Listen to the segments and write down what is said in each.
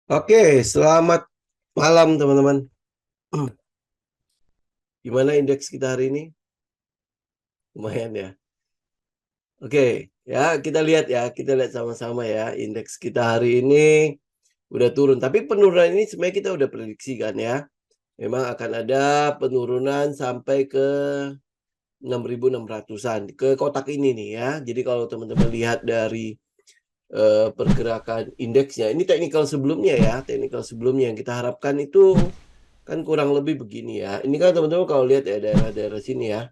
Oke, selamat malam teman-teman. Gimana indeks kita hari ini? Lumayan ya. Oke, ya kita lihat sama-sama ya. Indeks kita hari ini udah turun. Tapi penurunan ini sebenarnya kita udah prediksikan ya. Memang akan ada penurunan sampai ke 6.600-an ke kotak ini nih ya. Jadi kalau teman-teman lihat dari pergerakan indeksnya, ini teknikal sebelumnya ya, teknikal sebelumnya yang kita harapkan itu kan kurang lebih begini ya. Ini kan teman-teman kalau lihat ya daerah-daerah sini ya,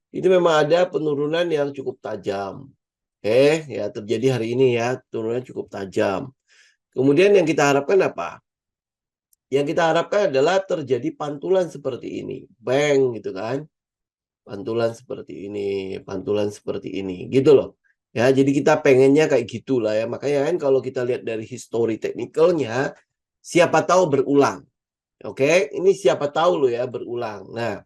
ini memang ada penurunan yang cukup tajam. Oke, ya terjadi hari ini ya, penurunan cukup tajam. Kemudian yang kita harapkan apa? Yang kita harapkan adalah terjadi pantulan seperti ini. Bang gitu kan. Pantulan seperti ini, pantulan seperti ini, gitu loh. Ya, jadi kita pengennya kayak gitulah ya. Makanya kan kalau kita lihat dari history teknikalnya, siapa tahu berulang. Oke, ini siapa tahu loh ya berulang. Nah,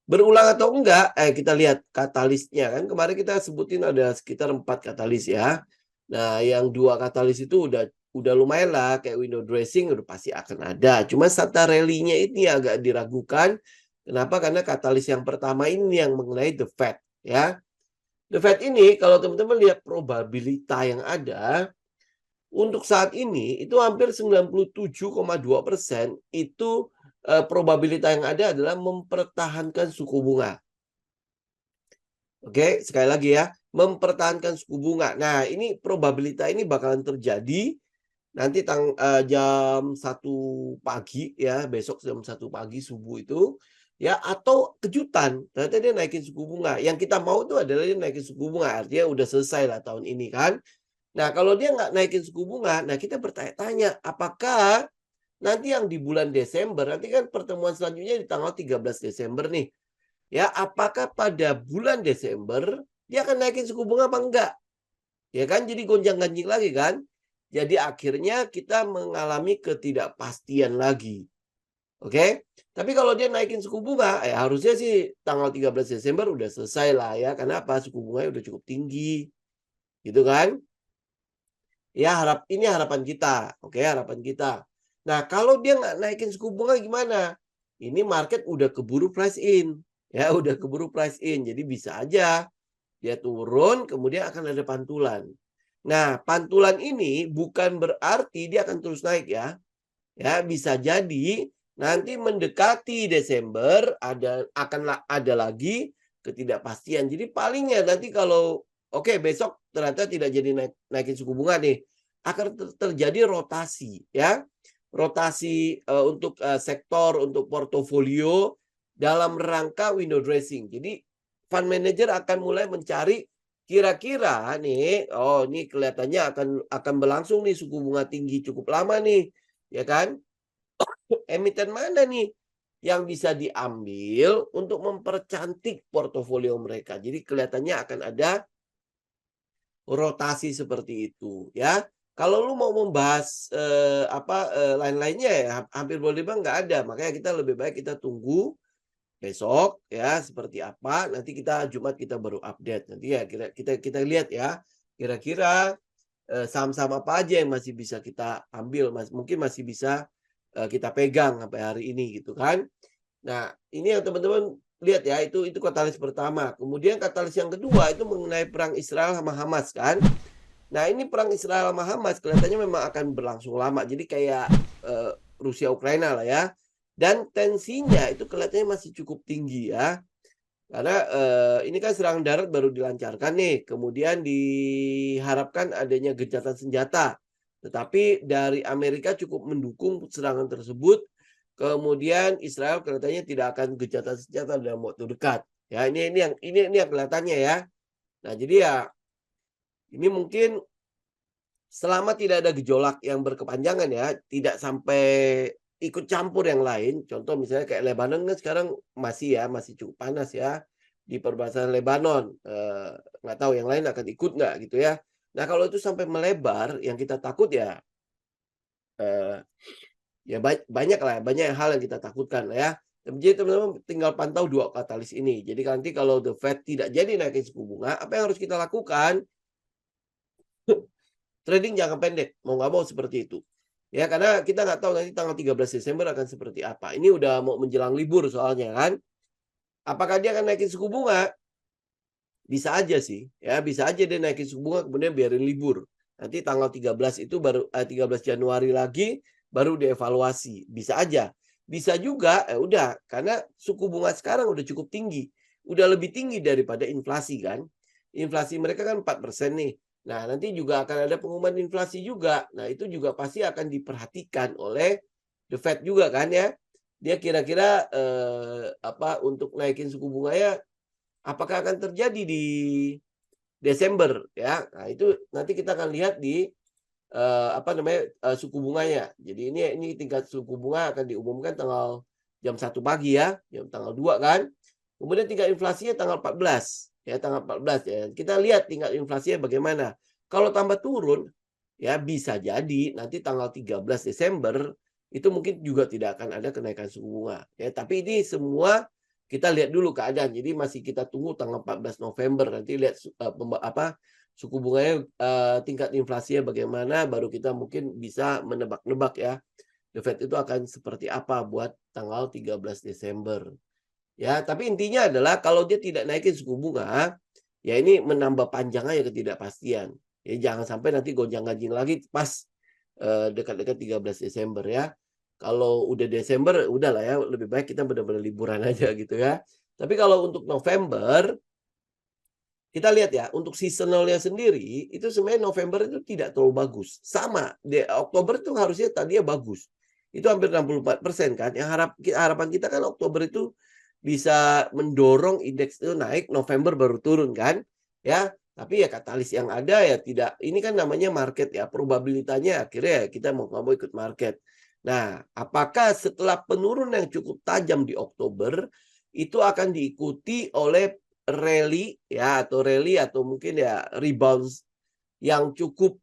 berulang atau enggak, kita lihat katalisnya kan. Kemarin kita sebutin ada sekitar 4 katalis ya. Nah, yang 2 katalis itu udah lumayan lah kayak window dressing udah pasti akan ada. Cuma Santa rally-nya ini agak diragukan. Kenapa? Karena katalis yang pertama ini yang mengenai the Fed ya. The Fed ini kalau teman-teman lihat probabilitas yang ada untuk saat ini itu hampir 97,2% itu probabilitas yang ada adalah mempertahankan suku bunga. Oke, sekali lagi ya, mempertahankan suku bunga. Nah, ini probabilitas ini bakalan terjadi nanti jam 1 pagi ya, besok jam 1 pagi subuh itu ya, atau kejutan ternyata dia naikin suku bunga. Yang kita mau itu adalah dia naikin suku bunga, artinya udah selesai lah tahun ini kan. Nah, kalau dia nggak naikin suku bunga, nah kita bertanya-tanya apakah nanti yang di bulan Desember, nanti kan pertemuan selanjutnya di tanggal 13 Desember nih. Ya, apakah pada bulan Desember dia akan naikin suku bunga apa enggak? Ya kan, jadi gonjang-ganjing lagi kan. Jadi akhirnya kita mengalami ketidakpastian lagi. Oke. Tapi kalau dia naikin suku bunga, harusnya sih tanggal 13 Desember udah selesai lah ya. Karena apa? Suku bunganya udah cukup tinggi. Gitu kan? Ya, ini harapan kita. Oke, harapan kita. Nah, kalau dia nggak naikin suku bunga gimana? Ini market udah keburu price in. Ya, udah keburu price in. Jadi bisa aja dia turun, kemudian akan ada pantulan. Nah, pantulan ini bukan berarti dia akan terus naik ya. Ya, bisa jadi nanti mendekati Desember akan ada lagi ketidakpastian. Jadi palingnya nanti kalau oke besok ternyata tidak jadi naikin suku bunga nih, akan terjadi rotasi ya. Rotasi untuk sektor untuk portofolio dalam rangka window dressing. Jadi fund manager akan mulai mencari kira-kira nih, oh ini kelihatannya akan berlangsung nih suku bunga tinggi cukup lama nih, ya kan? Emiten mana nih yang bisa diambil untuk mempercantik portofolio mereka. Jadi kelihatannya akan ada rotasi seperti itu ya. Kalau lu mau membahas lain-lainnya ya hampir boleh bilang nggak ada. Makanya kita lebih baik kita tunggu besok ya seperti apa. Nanti kita Jumat kita baru update. Nanti ya kita lihat ya kira-kira saham-saham apa aja yang masih bisa kita ambil, mungkin masih bisa kita pegang sampai hari ini gitu kan. Nah, ini yang teman-teman lihat ya, itu katalis pertama. Kemudian katalis yang kedua itu mengenai perang Israel sama Hamas kan. Nah, ini perang Israel sama Hamas kelihatannya memang akan berlangsung lama. Jadi kayak Rusia Ukraina lah ya. Dan tensinya itu kelihatannya masih cukup tinggi ya. Karena ini kan serangan darat baru dilancarkan nih, kemudian diharapkan adanya gencatan senjata. Tetapi dari Amerika cukup mendukung serangan tersebut. Kemudian Israel kelihatannya tidak akan gencatan senjata dalam waktu dekat. Ya, ini yang kelihatannya ya. Nah, jadi ya ini mungkin selama tidak ada gejolak yang berkepanjangan ya, tidak sampai ikut campur yang lain. Contoh misalnya kayak Lebanon kan sekarang masih cukup panas ya di perbatasan Lebanon. Nggak tahu yang lain akan ikut nggak gitu ya. Nah kalau itu sampai melebar, yang kita takut ya, eh, ya banyak hal yang kita takutkan ya. Jadi teman-teman tinggal pantau dua katalis ini. Jadi nanti kalau The Fed tidak jadi naikin suku bunga, apa yang harus kita lakukan? Trading jangka pendek, mau nggak mau seperti itu. Ya, karena kita nggak tahu nanti tanggal 13 Desember akan seperti apa. Ini udah mau menjelang libur soalnya kan. Apakah dia akan naikin suku bunga? Bisa aja sih, ya bisa aja dia naikin suku bunga kemudian biarin libur. Nanti tanggal 13 itu baru 13 Januari lagi baru dievaluasi. Bisa aja. Bisa juga udah karena suku bunga sekarang udah cukup tinggi. Udah lebih tinggi daripada inflasi kan. Inflasi mereka kan 4% nih. Nah, nanti juga akan ada pengumuman inflasi juga. Nah, itu juga pasti akan diperhatikan oleh The Fed juga kan ya. Dia kira-kira untuk naikin suku bunganya apakah akan terjadi di Desember ya? Nah, itu nanti kita akan lihat di suku bunganya. Jadi ini tingkat suku bunga akan diumumkan tanggal jam 1 pagi ya, tanggal 2 kan. Kemudian tingkat inflasinya tanggal 14 ya, tanggal 14 ya. Kita lihat tingkat inflasinya bagaimana. Kalau tambah turun ya bisa jadi nanti tanggal 13 Desember itu mungkin juga tidak akan ada kenaikan suku bunga ya, tapi ini semua kita lihat dulu keadaan. Jadi masih kita tunggu tanggal 14 November nanti lihat suku bunganya, tingkat inflasinya bagaimana, baru kita mungkin bisa menebak-nebak ya, The Fed itu akan seperti apa buat tanggal 13 Desember. Ya, tapi intinya adalah kalau dia tidak naikin suku bunga, ya ini menambah panjang aja ketidakpastian. Ya jangan sampai nanti gonjang-ganjing lagi pas dekat-dekat 13 Desember ya. Kalau udah Desember, udahlah ya, lebih baik kita benar-benar liburan aja gitu ya. Tapi kalau untuk November, kita lihat ya, untuk seasonalnya sendiri, itu sebenarnya November itu tidak terlalu bagus. Sama, di Oktober itu harusnya tadinya bagus. Itu hampir 64% kan. Harapan kita kan Oktober itu bisa mendorong indeks itu naik, November baru turun kan. Ya, tapi ya katalis yang ada ya tidak, ini kan namanya market ya, probabilitasnya akhirnya ya kita mau nggak mau ikut market. Nah, apakah setelah penurunan yang cukup tajam di Oktober, itu akan diikuti oleh rally ya, atau mungkin ya rebound yang cukup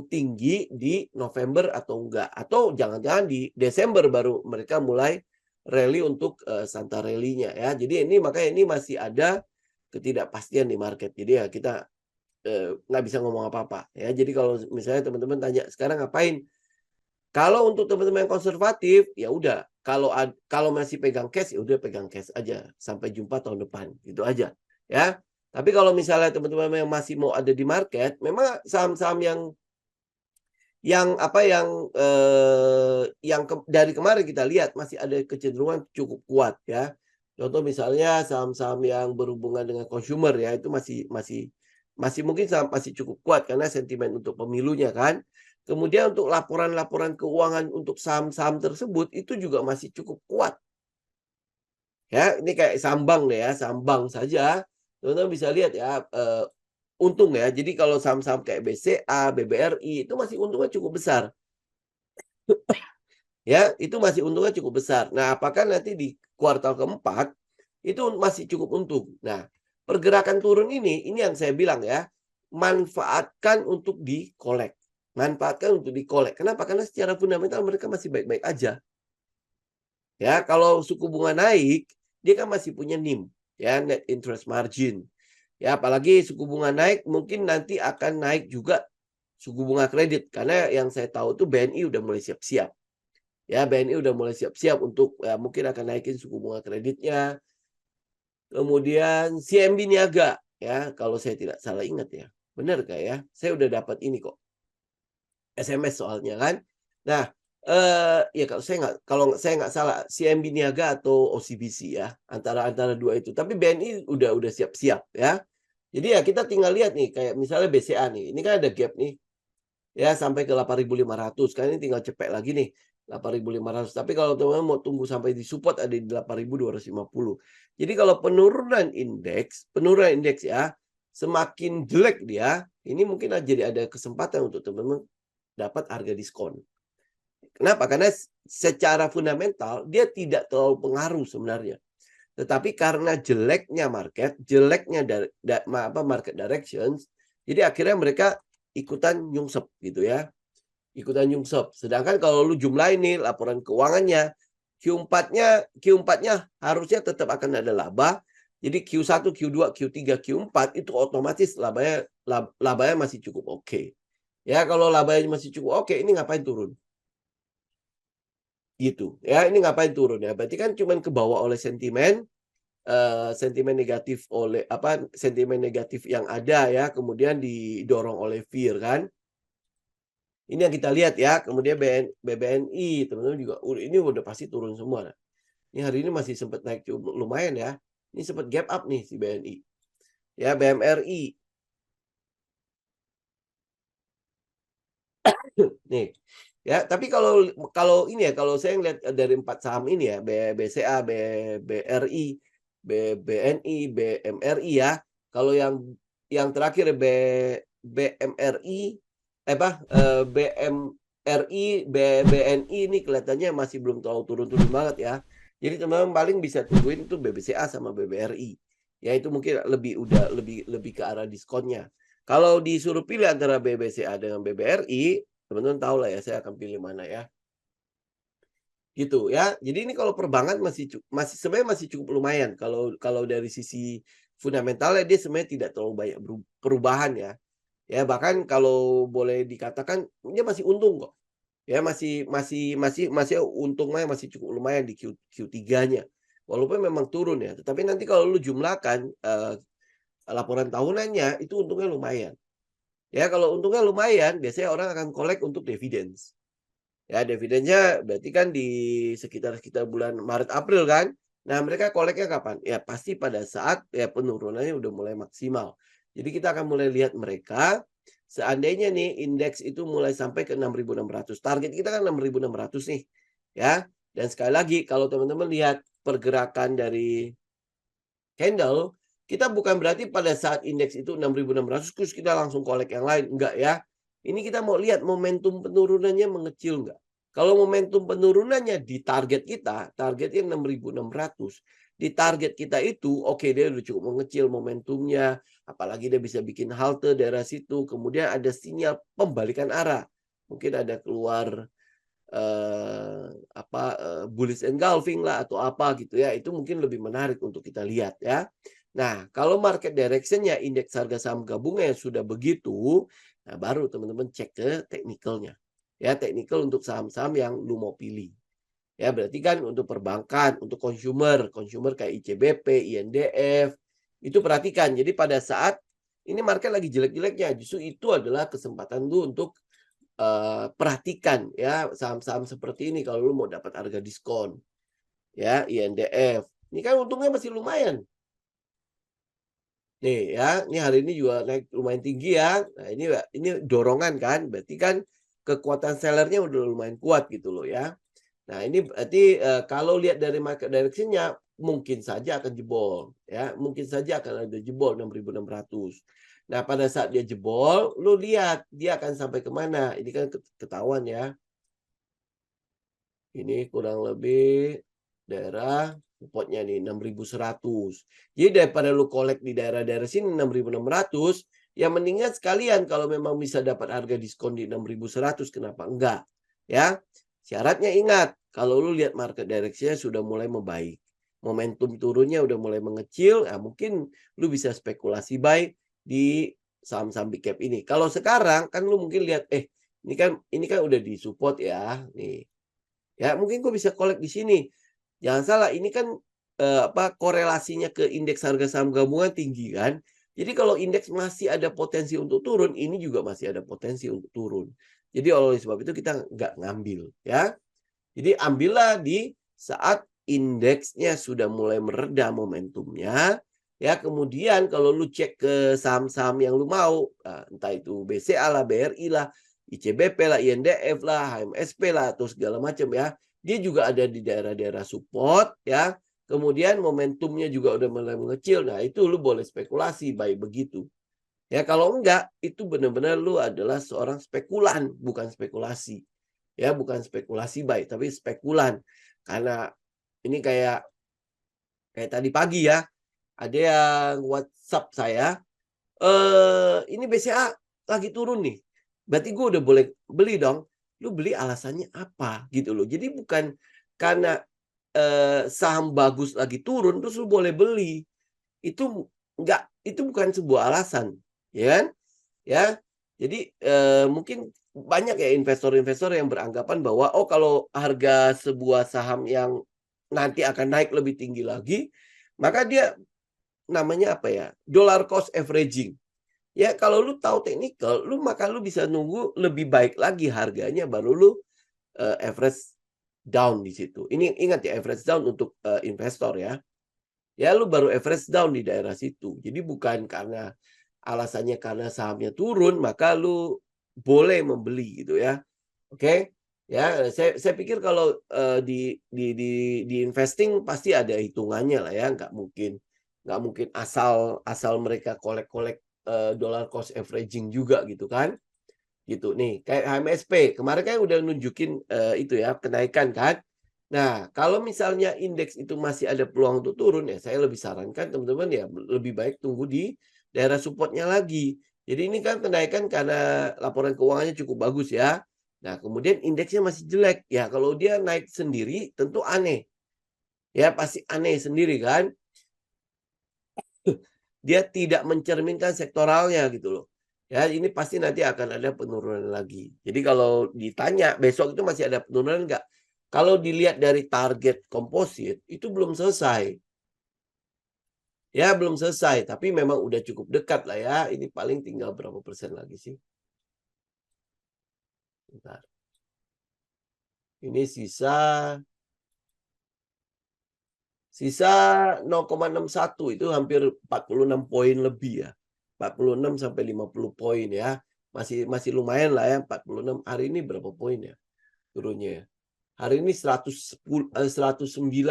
tinggi di November atau enggak, atau jangan-jangan di Desember baru mereka mulai rally untuk Santa rally-nya ya. Jadi ini makanya ini masih ada ketidakpastian di market. Jadi ya kita nggak bisa ngomong apa-apa ya. Jadi kalau misalnya teman-teman tanya sekarang ngapain? Kalau untuk teman-teman yang konservatif, ya udah. Kalau masih pegang cash, ya udah pegang cash aja sampai jumpa tahun depan, gitu aja, ya. Tapi kalau misalnya teman-teman yang masih mau ada di market, memang saham-saham dari kemarin kita lihat masih ada kecenderungan cukup kuat ya. Contoh misalnya saham-saham yang berhubungan dengan consumer ya, itu masih mungkin masih cukup kuat karena sentimen untuk pemilunya kan. Kemudian untuk laporan-laporan keuangan untuk saham-saham tersebut itu juga masih cukup kuat. Ya, ini kayak saham bank deh ya, saham bank saja teman-teman bisa lihat ya, untung ya. Jadi kalau saham-saham kayak BCA, BBRI itu masih untungnya cukup besar. Ya, itu masih untungnya cukup besar. Nah, apakah nanti di kuartal keempat itu masih cukup untung. Nah, pergerakan turun ini yang saya bilang ya, manfaatkan untuk di-collect. Manfaatkan untuk di-collect. Kenapa? Karena secara fundamental mereka masih baik-baik aja. Ya, kalau suku bunga naik, dia kan masih punya NIM, ya, net interest margin. Ya, apalagi suku bunga naik, mungkin nanti akan naik juga suku bunga kredit. Karena yang saya tahu tuh BNI udah mulai siap-siap. Ya, BNI udah mulai siap-siap untuk ya, mungkin akan naikin suku bunga kreditnya. Kemudian CMB Niaga, ya, kalau saya tidak salah ingat ya. Benar nggak ya? Saya udah dapat ini kok. SMS soalnya kan. Nah, ya kalau saya nggak salah CMB Niaga atau OCBC ya, antara dua itu. Tapi BNI udah siap-siap ya. Jadi ya kita tinggal lihat nih kayak misalnya BCA nih. Ini kan ada gap nih. Ya sampai ke 8.500 kan ini tinggal cepet lagi nih 8.500. Tapi kalau teman-teman mau tunggu sampai di support ada di 8.250. Jadi kalau penurunan indeks ya, semakin jelek dia, ini mungkin jadi ada kesempatan untuk teman-teman dapat harga diskon. Kenapa? Karena secara fundamental dia tidak terlalu pengaruh sebenarnya. Tetapi karena jeleknya market, jeleknya market directions, jadi akhirnya mereka ikutan nyungsep gitu ya. Ikutan nyungsep. Sedangkan kalau lu jumlah ini laporan keuangannya, Q4-nya harusnya tetap akan ada laba. Jadi Q1, Q2, Q3, Q4 itu otomatis labanya masih cukup oke. Ya, kalau labanya masih cukup oke, ini ngapain turun? Gitu. Ya, ini ngapain turun ya? Berarti kan cuman kebawa oleh sentimen, sentimen negatif sentimen negatif yang ada ya, kemudian didorong oleh fear kan. Ini yang kita lihat ya, kemudian BBNI teman-teman juga ini udah pasti turun semua. Ini hari ini masih sempat naik lumayan ya. Ini sempat gap up nih si BNI. Ya, BMRI. Nih. Ya, tapi kalau kalau ini ya, kalau saya ngelihat dari 4 saham ini ya, BCA, BRI, BNI, BMRI ya. Kalau yang terakhir BMRI BMRI, BNI ini kelihatannya masih belum terlalu turun-turun banget ya. Jadi teman-teman paling bisa tungguin itu BBCA sama BBRI. Ya itu mungkin udah lebih ke arah diskonnya. Kalau disuruh pilih antara BBCA dengan BBRI, teman-teman tahu lah ya saya akan pilih mana ya. Gitu ya. Jadi ini kalau perbankan masih sebenarnya masih cukup lumayan kalau kalau dari sisi fundamentalnya dia sebenarnya tidak terlalu banyak perubahan ya. Ya bahkan kalau boleh dikatakan dia masih untung kok. Ya masih untungnya masih cukup lumayan di Q3-nya. Walaupun memang turun ya, tetapi nanti kalau lu jumlahkan laporan tahunannya itu untungnya lumayan. Ya kalau untungnya lumayan, biasanya orang akan collect untuk dividends. Ya dividennya berarti kan di sekitar bulan Maret April kan. Nah mereka koleknya kapan? Ya pasti pada saat ya penurunannya udah mulai maksimal. Jadi kita akan mulai lihat mereka seandainya nih indeks itu mulai sampai ke 6.600. Target kita kan 6.600 nih. Ya. Dan sekali lagi kalau teman-teman lihat pergerakan dari candle, kita bukan berarti pada saat indeks itu 6.600 terus kita langsung kolek yang lain, enggak ya. Ini kita mau lihat momentum penurunannya mengecil enggak. Kalau momentum penurunannya di target kita, targetnya 6.600. Di target kita itu, oke dia udah cukup mengecil momentumnya, apalagi dia bisa bikin halte daerah situ, kemudian ada sinyal pembalikan arah. Mungkin ada keluar bullish engulfing lah atau apa gitu ya, itu mungkin lebih menarik untuk kita lihat ya. Nah, kalau market direction-nya indeks harga saham gabungan yang sudah begitu, nah baru teman-teman cek ke teknikalnya. Ya, teknikal untuk saham-saham yang lu mau pilih. Ya, berarti kan untuk perbankan, untuk consumer kayak ICBP, INDF, itu perhatikan. Jadi pada saat ini market lagi jelek-jeleknya, justru itu adalah kesempatan lu untuk perhatikan ya saham-saham seperti ini kalau lu mau dapat harga diskon. Ya, INDF. Ini kan untungnya masih lumayan. Nih ya, ini hari ini juga naik lumayan tinggi ya. Nah, ini dorongan kan, berarti kan kekuatan sellernya udah lumayan kuat gitu loh ya. Nah, ini berarti kalau lihat dari market direction-nya mungkin saja akan jebol ya, mungkin saja akan ada jebol 6.600. Nah, pada saat dia jebol, lu lihat dia akan sampai kemana. Ini kan ketahuan ya. Ini kurang lebih daerah supportnya nih 6.100. Jadi daripada lu collect di daerah-daerah sini 6.600, ya mendingan sekalian kalau memang bisa dapat harga diskon di 6.100 kenapa enggak? Ya. Syaratnya ingat, kalau lu lihat market direction-nya sudah mulai membaik. Momentum turunnya udah mulai mengecil, ya mungkin lu bisa spekulasi buy di saham-saham big cap ini. Kalau sekarang kan lu mungkin lihat ini kan udah di support ya, nih. Ya, mungkin gue bisa collect di sini. Jangan salah, ini kan korelasinya ke indeks harga saham gabungan tinggi kan. Jadi kalau indeks masih ada potensi untuk turun, ini juga masih ada potensi untuk turun. Jadi oleh sebab itu kita nggak ngambil ya. Jadi ambillah di saat indeksnya sudah mulai mereda momentumnya. Ya, kemudian kalau lu cek ke saham-saham yang lu mau, entah itu BCA lah, BRI lah, ICBP lah, INDF lah, HMSP lah, atau segala macam ya. Dia juga ada di daerah-daerah support ya. Kemudian momentumnya juga udah mulai mengecil. Nah, itu lu boleh spekulasi baik begitu. Ya, kalau enggak, itu benar-benar lu adalah seorang spekulan, bukan spekulasi. Ya, bukan spekulasi baik, tapi spekulan. Karena ini kayak tadi pagi ya, ada yang WhatsApp saya, ini BCA lagi turun nih, berarti gue udah boleh beli dong. Lu beli alasannya apa gitu loh. Jadi bukan karena saham bagus lagi turun terus lu boleh beli. Itu bukan sebuah alasan, ya kan? Ya. Jadi, mungkin banyak ya investor-investor yang beranggapan bahwa, oh kalau harga sebuah saham yang nanti akan naik lebih tinggi lagi, maka dia namanya apa ya, dollar cost averaging. Ya kalau lu tahu teknikal, maka lu bisa nunggu lebih baik lagi harganya baru lu, average down di situ. Ini ingat ya average down untuk, investor ya. Ya lu baru average down di daerah situ. Jadi bukan karena alasannya karena sahamnya turun, maka lu boleh membeli gitu ya. Oke? Ya, saya pikir kalau, di investing pasti ada hitungannya lah ya, nggak mungkin asal asal mereka kolek-kolek, dollar cost averaging juga gitu kan. Gitu. Nih, kayak HMSP, kemarin kan udah nunjukin, itu ya, kenaikan kan. Nah, kalau misalnya indeks itu masih ada peluang untuk turun, ya saya lebih sarankan teman-teman ya lebih baik tunggu di daerah supportnya lagi. Jadi ini kan kenaikan karena laporan keuangannya cukup bagus ya. Nah, kemudian indeksnya masih jelek. Ya, kalau dia naik sendiri tentu aneh. Ya, pasti aneh sendiri kan. Dia tidak mencerminkan sektoralnya gitu loh. Ya, ini pasti nanti akan ada penurunan lagi. Jadi kalau ditanya besok itu masih ada penurunan nggak? Kalau dilihat dari target komposit itu belum selesai. Ya, belum selesai, tapi memang udah cukup dekat lah ya. Ini paling tinggal berapa persen lagi sih? Bentar. Ini sisa 0,61 itu hampir 46 poin lebih ya. 46 sampai 50 poin ya. Masih masih lumayan lah ya 46. Hari ini berapa poin ya turunnya ya? Hari ini 109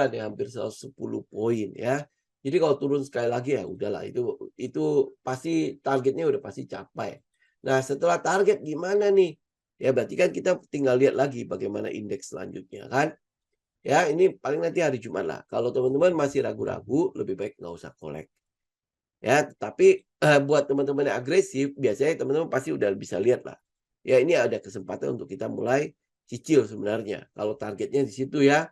ya, hampir 110 poin ya. Jadi kalau turun sekali lagi ya udahlah itu pasti targetnya udah pasti capai. Nah, setelah target gimana nih? Ya berarti kan kita tinggal lihat lagi bagaimana indeks selanjutnya kan. Ya, ini paling nanti hari Jumat lah. Kalau teman-teman masih ragu-ragu, lebih baik nggak usah kolek. Ya, tapi buat teman-teman yang agresif, biasanya teman-teman pasti udah bisa lihat lah. Ya, ini ada kesempatan untuk kita mulai cicil sebenarnya. Kalau targetnya di situ ya.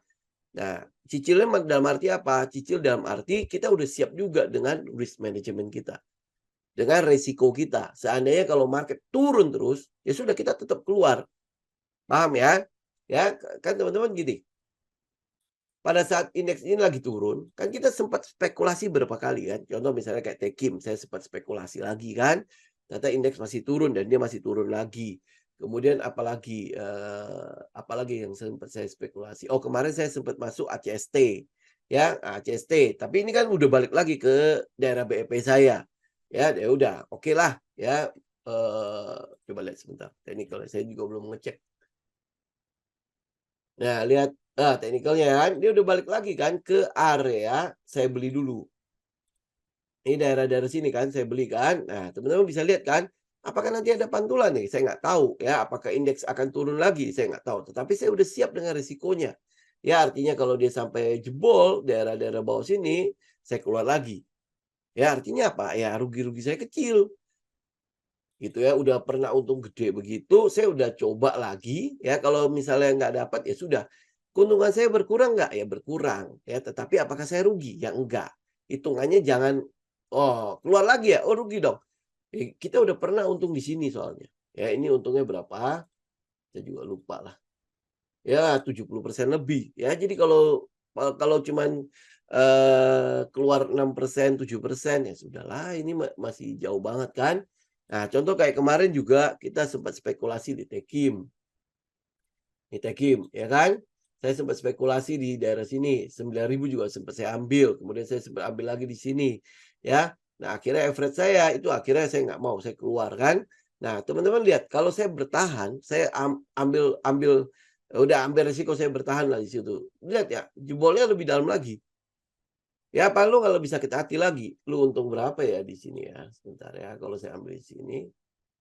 Nah, cicilnya dalam arti apa? Cicil dalam arti kita udah siap juga dengan risk management kita. Dengan resiko kita. Seandainya kalau market turun terus, ya sudah kita tetap keluar. Paham ya? Ya, kan teman-teman gini, pada saat indeks ini lagi turun, kan kita sempat spekulasi berapa kali kan. Contoh misalnya kayak Tekim, saya sempat spekulasi lagi kan. Ternyata indeks masih turun dan dia masih turun lagi. Kemudian apalagi yang sempat saya spekulasi. Oh, kemarin saya sempat masuk ACST. Ya, ACST. Tapi ini kan udah balik lagi ke daerah BEP saya. Ya udah, oke lah ya. Coba lihat sebentar. Teknikal saya juga belum ngecek. Nah, lihat, teknikalnya kan, dia udah balik lagi kan ke area saya beli dulu. Ini daerah-daerah sini kan saya beli kan. Nah, teman-teman bisa lihat kan, apakah nanti ada pantulan nih? Saya nggak tahu ya, apakah indeks akan turun lagi? Saya nggak tahu. Tetapi saya udah siap dengan risikonya. Ya, artinya kalau dia sampai jebol daerah-daerah bawah sini, saya keluar lagi. Ya, artinya apa? Ya, rugi-rugi saya kecil. Gitu ya, udah pernah untung gede begitu, saya udah coba lagi ya, kalau misalnya nggak dapat ya sudah. Keuntungan saya berkurang nggak? Ya berkurang ya, tetapi apakah saya rugi? Ya enggak. Hitungannya jangan, "Oh keluar lagi ya? Oh rugi dong." Kita udah pernah untung di sini soalnya. Ya ini untungnya berapa, saya juga lupa lah. Ya 70% lebih ya, jadi kalau kalau cuman, keluar 6%, 7% ya sudahlah ini masih jauh banget kan. Nah contoh kayak kemarin juga kita sempat spekulasi di Tekim. Di Tekim ya kan. Saya sempat spekulasi di daerah sini, 9.000 juga sempat saya ambil, kemudian saya sempat ambil lagi di sini ya. Nah akhirnya average saya itu akhirnya saya nggak mau, saya keluar kan. Nah teman-teman lihat kalau saya bertahan, saya ambil ambil udah ambil resiko saya bertahan lah di situ. Lihat ya, jebolnya lebih dalam lagi. Ya apa lu kalau bisa sakit hati lagi, lu untung berapa ya di sini ya? Sebentar ya, kalau saya ambil di sini,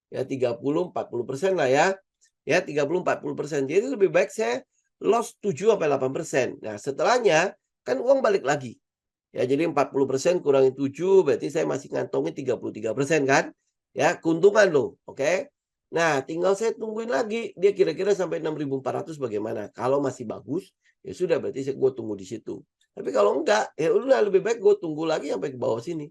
ya 30-40% lah ya. Ya 30-40%. Jadi lebih baik saya loss 7-8%. Nah setelahnya, kan uang balik lagi. Ya jadi 40% kurangi 7 berarti saya masih ngantongin 33% kan. Ya keuntungan loh, oke. Nah tinggal saya tungguin lagi, dia kira-kira sampai 6.400 bagaimana. Kalau masih bagus, ya sudah berarti gue tunggu di situ. Tapi kalau enggak, ya udah lebih baik gue tunggu lagi sampai ke bawah sini.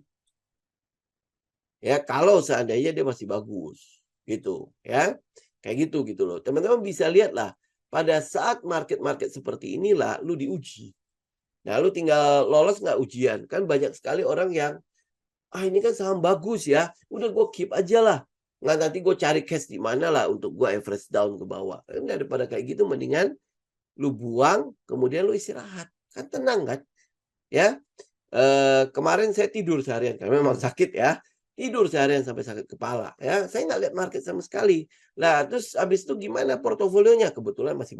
Ya kalau seandainya dia masih bagus. gitu ya. Kayak gitu loh. Teman-teman bisa lihat lah, pada saat market-market seperti inilah lu diuji. Nah, lu tinggal lolos nggak ujian. Kan banyak sekali orang yang, "Ah, ini kan saham bagus ya, udah gue keep aja lah. Nggak, nanti gue cari cash di mana lah untuk gue average down ke bawah." Kan daripada kayak gitu mendingan lu buang, kemudian lu istirahat. Kan tenang kan, ya. Kemarin saya tidur seharian karena memang sakit ya. Tidur seharian sampai sakit kepala ya. Saya nggak lihat market sama sekali. Lah terus habis itu gimana portofolionya? Kebetulan masih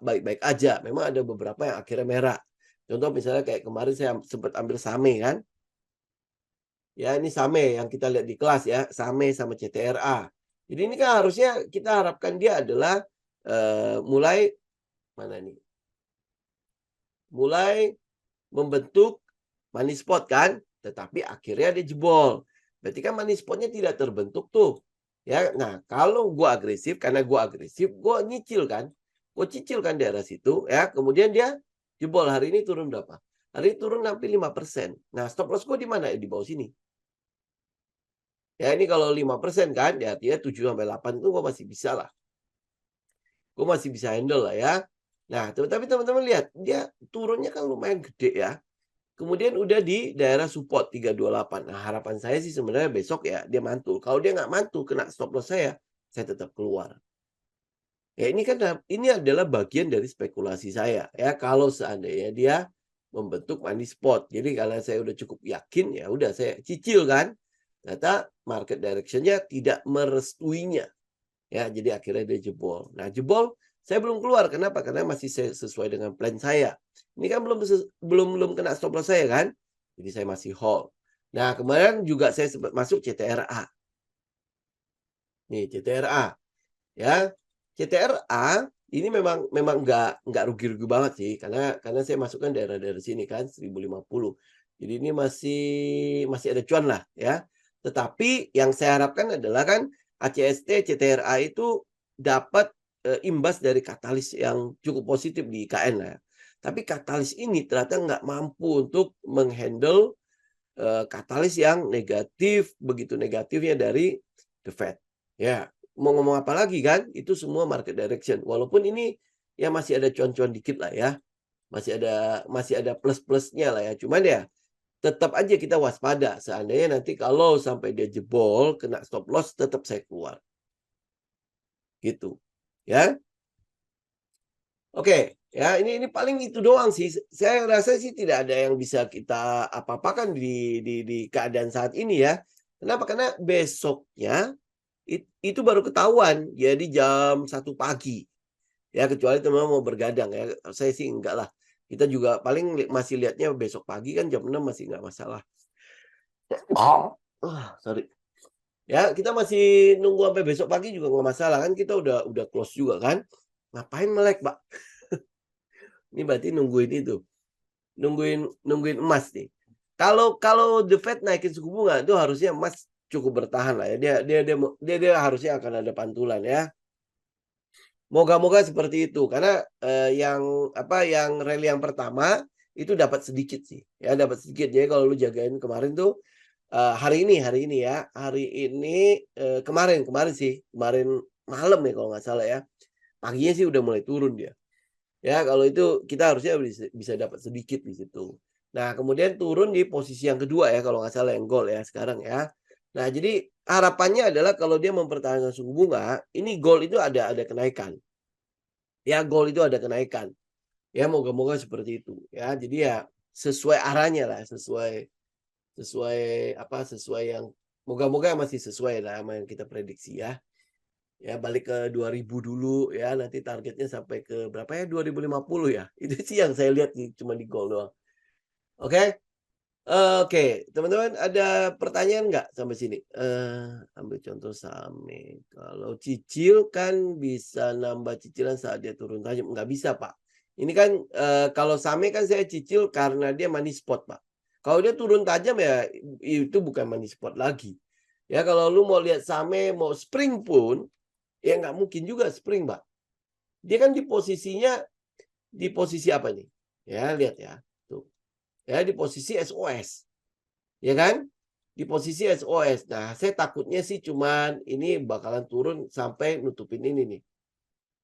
baik-baik aja. Memang ada beberapa yang akhirnya merah. Contoh misalnya kayak kemarin saya sempat ambil Same kan. Ya ini Same yang kita lihat di kelas ya, Same sama CTRA. Jadi ini kan harusnya kita harapkan dia adalah, mulai mana nih, mulai membentuk money spot kan, tetapi akhirnya dia jebol. Berarti kan money spot-nya tidak terbentuk tuh. Ya, nah kalau gua agresif, karena gua agresif, gua nyicil kan. Gua cicil kan daerah situ ya, kemudian dia jebol. Hari ini turun berapa? Hari ini turun hampir 5%. Nah, stop loss gua di mana? Di bawah sini. Ya ini kalau 5% kan, ya artinya 7 sampai 8 itu gua masih bisa lah. Gua masih bisa handle lah ya. Nah, tapi teman-teman lihat, dia turunnya kan lumayan gede ya. Kemudian udah di daerah support 328. Nah, harapan saya sih sebenarnya besok ya dia mantul. Kalau dia nggak mantul, kena stop loss saya tetap keluar. Ya ini kan ini adalah bagian dari spekulasi saya ya, kalau seandainya dia membentuk money spot. Jadi karena saya udah cukup yakin, ya udah saya cicil kan. Ternyata market direction-nya tidak merestuinya. Ya, jadi akhirnya dia jebol. Nah, jebol saya belum keluar. Kenapa? Karena masih sesuai dengan plan saya. Ini kan belum kena stop loss saya kan. Jadi saya masih hold. Nah, kemarin juga saya sempat masuk CTRA. Nih, CTRA ya. CTRA ini memang nggak rugi-rugi banget sih karena saya masukkan daerah-daerah sini kan 1050. Jadi ini masih ada cuan lah ya. Tetapi yang saya harapkan adalah kan ACST, CTRA itu dapat, imbas dari katalis yang cukup positif di IKN lah ya. Tapi katalis ini ternyata nggak mampu untuk menghandle, katalis yang negatif, begitu negatifnya dari The Fed. Ya, mau ngomong apa lagi kan, itu semua market direction. Walaupun ini ya masih ada cuan-cuan dikit lah ya, masih ada plus-plusnya lah ya. Cuman ya tetap aja kita waspada, seandainya nanti kalau sampai dia jebol, kena stop loss, tetap saya keluar. Gitu, ya. Oke, ya ini paling itu doang sih. Saya rasa sih tidak ada yang bisa kita apa-apakan di keadaan saat ini ya. Kenapa? Karena besoknya itu baru ketahuan, jadi jam 1 pagi. Ya kecuali teman-teman mau bergadang ya, saya sih enggak lah. Kita juga paling masih lihatnya besok pagi kan jam 6 masih nggak masalah. Sorry. Ya kita masih nunggu sampai besok pagi juga nggak masalah kan, kita udah close juga kan. Ngapain melek, Pak? Ini berarti nungguin itu, nungguin emas nih. Kalau kalau The Fed naikin suku bunga itu harusnya emas cukup bertahan lah ya. Dia harusnya akan ada pantulan ya. Moga-moga seperti itu karena, yang rally yang pertama itu dapat sedikit sih, ya dapat sedikit. Jadi kalau lu jagain kemarin tuh, hari ini ya, kemarin sih, kemarin malam ya kalau nggak salah ya, paginya sih udah mulai turun dia. Ya kalau itu kita harusnya bisa dapat sedikit di situ. Nah kemudian turun di posisi yang kedua ya kalau nggak salah yang gold ya sekarang ya. Nah jadi harapannya adalah kalau dia mempertahankan suku bunga, ini gold itu ada kenaikan. Ya gold itu ada kenaikan. Ya moga-moga seperti itu ya. Jadi ya sesuai arahnya lah, sesuai sesuai sesuai yang moga-moga masih sesuai lah sama yang kita prediksi ya. Ya balik ke 2000 dulu ya, nanti targetnya sampai ke berapa ya, 2050 ya. Itu sih yang saya lihat nih, cuma di goal doang. Oke? Oke, teman-teman ada pertanyaan nggak sampai sini? Ambil contoh Same. Kalau cicil kan bisa nambah cicilan saat dia turun tajam, nggak bisa, Pak. Ini kan, kalau Same kan saya cicil karena dia money spot, Pak. Kalau dia turun tajam ya itu bukan money spot lagi. Ya kalau lu mau lihat Same mau spring pun, ya nggak mungkin juga spring, Mbak. Dia kan di posisi apa nih? Ya, lihat ya. Tuh. Ya, di posisi SOS. Ya kan? di posisi SOS. Nah, saya takutnya sih cuman ini bakalan turun sampai nutupin ini nih.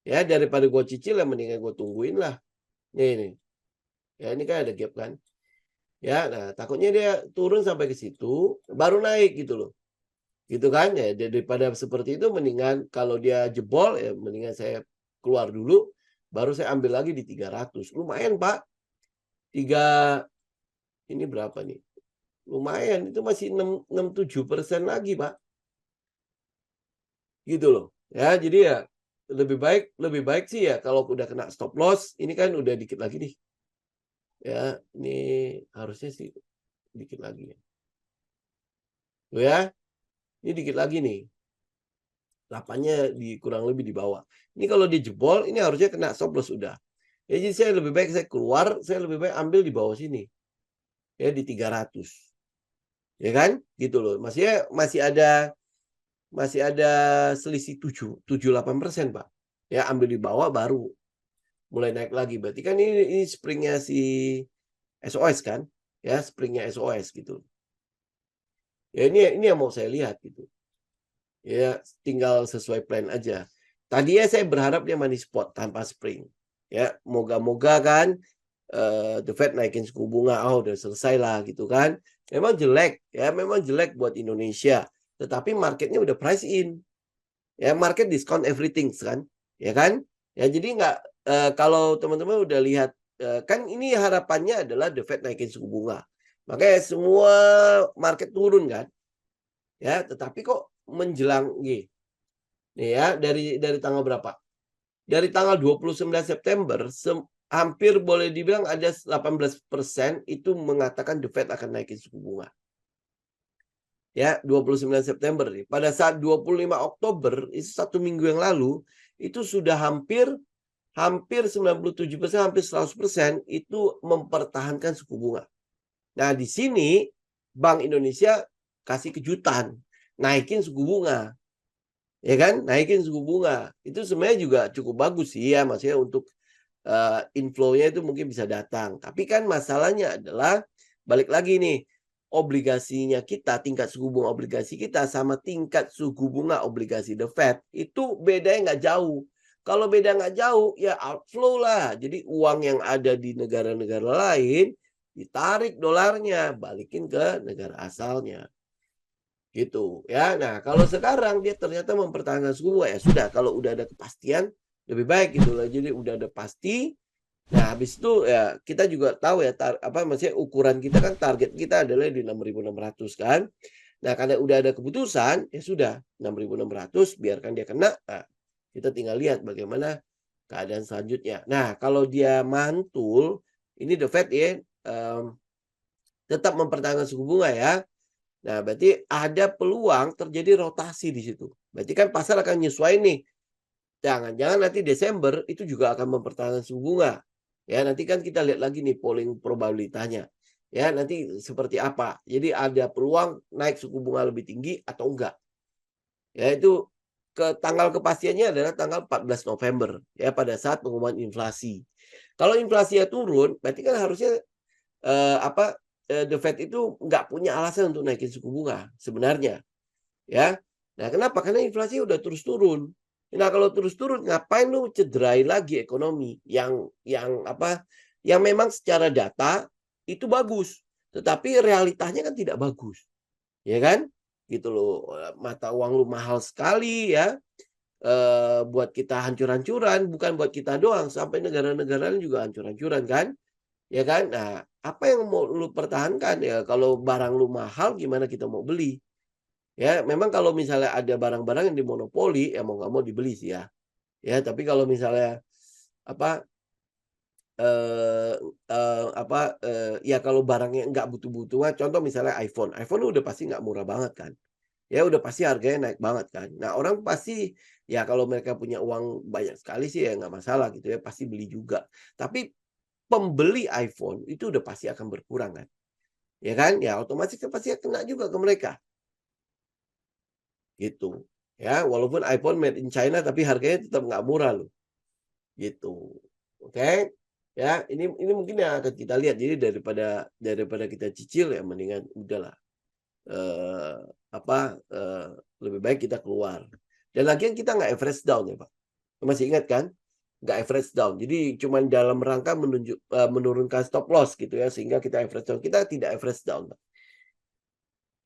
Ya daripada gue cicil ya mendingan gue tungguin lah. Nih. Ya ini kan ada gap kan. Ya, nah takutnya dia turun sampai ke situ baru naik gitu loh. Gitu kan ya daripada seperti itu mendingan kalau dia jebol ya mendingan saya keluar dulu baru saya ambil lagi di 300. Lumayan, Pak. 3 ini berapa nih? Lumayan itu masih 6,7% lagi, Pak. Gitu loh. Ya, jadi ya lebih baik sih ya kalau udah kena stop loss, ini kan udah dikit lagi nih. Ya, ini harusnya sih dikit lagi ya. Tuh ya, ini dikit lagi nih. 8-nya kurang lebih di bawah. Ini kalau dijebol, ini harusnya kena stop loss udah. Ya, jadi saya lebih baik saya keluar, saya lebih baik ambil di bawah sini. Ya, di 300. Ya kan? Gitu loh. Masih ada selisih 7-8%, Pak. Ya, ambil di bawah baru mulai naik lagi. Berarti kan ini springnya si SOS kan? Ya, springnya SOS gitu. Ya ini yang mau saya lihat gitu. Ya, tinggal sesuai plan aja. Tadinya saya berharap dia money spot tanpa spring. Ya, moga-moga kan The Fed naikin suku bunga, udah selesai lah gitu kan. Memang jelek ya, memang jelek buat Indonesia. Tetapi marketnya udah price in. Ya, market discount everything kan, ya kan? Ya jadi nggak kalau teman-teman udah lihat kan ini harapannya adalah The Fed naikin suku bunga. Makanya semua market turun kan. Ya, tetapi kok menjelang nih ya dari tanggal berapa? Dari tanggal 29 September hampir boleh dibilang ada 18% itu mengatakan The Fed akan naikin suku bunga. Ya, 29 September nih. Pada saat 25 Oktober, itu 1 minggu yang lalu, itu sudah hampir 97%, hampir 100% itu mempertahankan suku bunga. Nah, di sini Bank Indonesia kasih kejutan, naikin suku bunga. Ya kan? Naikin suku bunga. Itu sebenarnya juga cukup bagus sih ya, maksudnya untuk inflow-nya itu mungkin bisa datang. Tapi kan masalahnya adalah balik lagi nih, obligasinya kita, tingkat suku bunga obligasi kita sama tingkat suku bunga obligasi The Fed itu bedanya nggak jauh. Kalau beda nggak jauh, ya outflow lah. Jadi uang yang ada di negara-negara lain ditarik dolarnya, balikin ke negara asalnya. Gitu ya. Nah, kalau sekarang dia ternyata mempertahankan suku bunga, ya sudah kalau udah ada kepastian lebih baik gitu loh. Jadi udah ada pasti. Nah, habis itu ya kita juga tahu ya maksudnya ukuran kita kan target kita adalah di 6.600 kan. Nah, karena udah ada keputusan ya sudah 6.600 biarkan dia kena. Nah, kita tinggal lihat bagaimana keadaan selanjutnya. Nah, kalau dia mantul ini The Fed ya tetap mempertahankan suku bunga ya. Nah, berarti ada peluang terjadi rotasi di situ. Berarti kan pasar akan nyesuaiin nih. Jangan-jangan nanti Desember itu juga akan mempertahankan suku bunga. Ya, nanti kan kita lihat lagi nih polling probabilitasnya. Ya, nanti seperti apa. Jadi ada peluang naik suku bunga lebih tinggi atau enggak. Ya, itu tanggal kepastiannya adalah tanggal 14 November ya pada saat pengumuman inflasi. Kalau inflasinya turun, berarti kan harusnya The Fed itu nggak punya alasan untuk naikin suku bunga sebenarnya, ya. Nah, kenapa? Karena inflasi udah terus turun. Nah, kalau terus turun, ngapain lu cederai lagi ekonomi yang memang secara data itu bagus, tetapi realitanya kan tidak bagus, ya kan? Gitu loh, mata uang lu mahal sekali ya, buat kita hancur-hancuran, bukan buat kita doang, sampai negara-negara lain juga hancur-hancuran kan. Ya kan? Nah, apa yang mau lu pertahankan ya kalau barang lu mahal gimana kita mau beli? Ya, memang kalau misalnya ada barang-barang yang dimonopoli ya mau nggak mau dibeli sih ya. Ya, tapi kalau misalnya apa eh ya kalau barangnya nggak butuh-butuhan, contoh misalnya iPhone. iPhone udah pasti nggak murah banget kan. Ya udah pasti harganya naik banget kan. Nah, orang pasti ya kalau mereka punya uang banyak sekali sih ya nggak masalah gitu ya, pasti beli juga. Tapi pembeli iPhone itu udah pasti akan berkurang kan. Ya kan? Ya otomatis kan pasti kena juga ke mereka. Gitu. Ya, walaupun iPhone made in China tapi harganya tetap nggak murah loh. Gitu. Oke. Ya, ini mungkin yang akan kita lihat. Jadi daripada kita cicil ya mendingan udahlah. lebih baik kita keluar. Dan lagian kita nggak average down ya Pak. Masih ingat kan? Nggak average down. Jadi cuma dalam rangka menurunkan stop loss gitu ya, sehingga kita average down. Kita tidak average down Pak.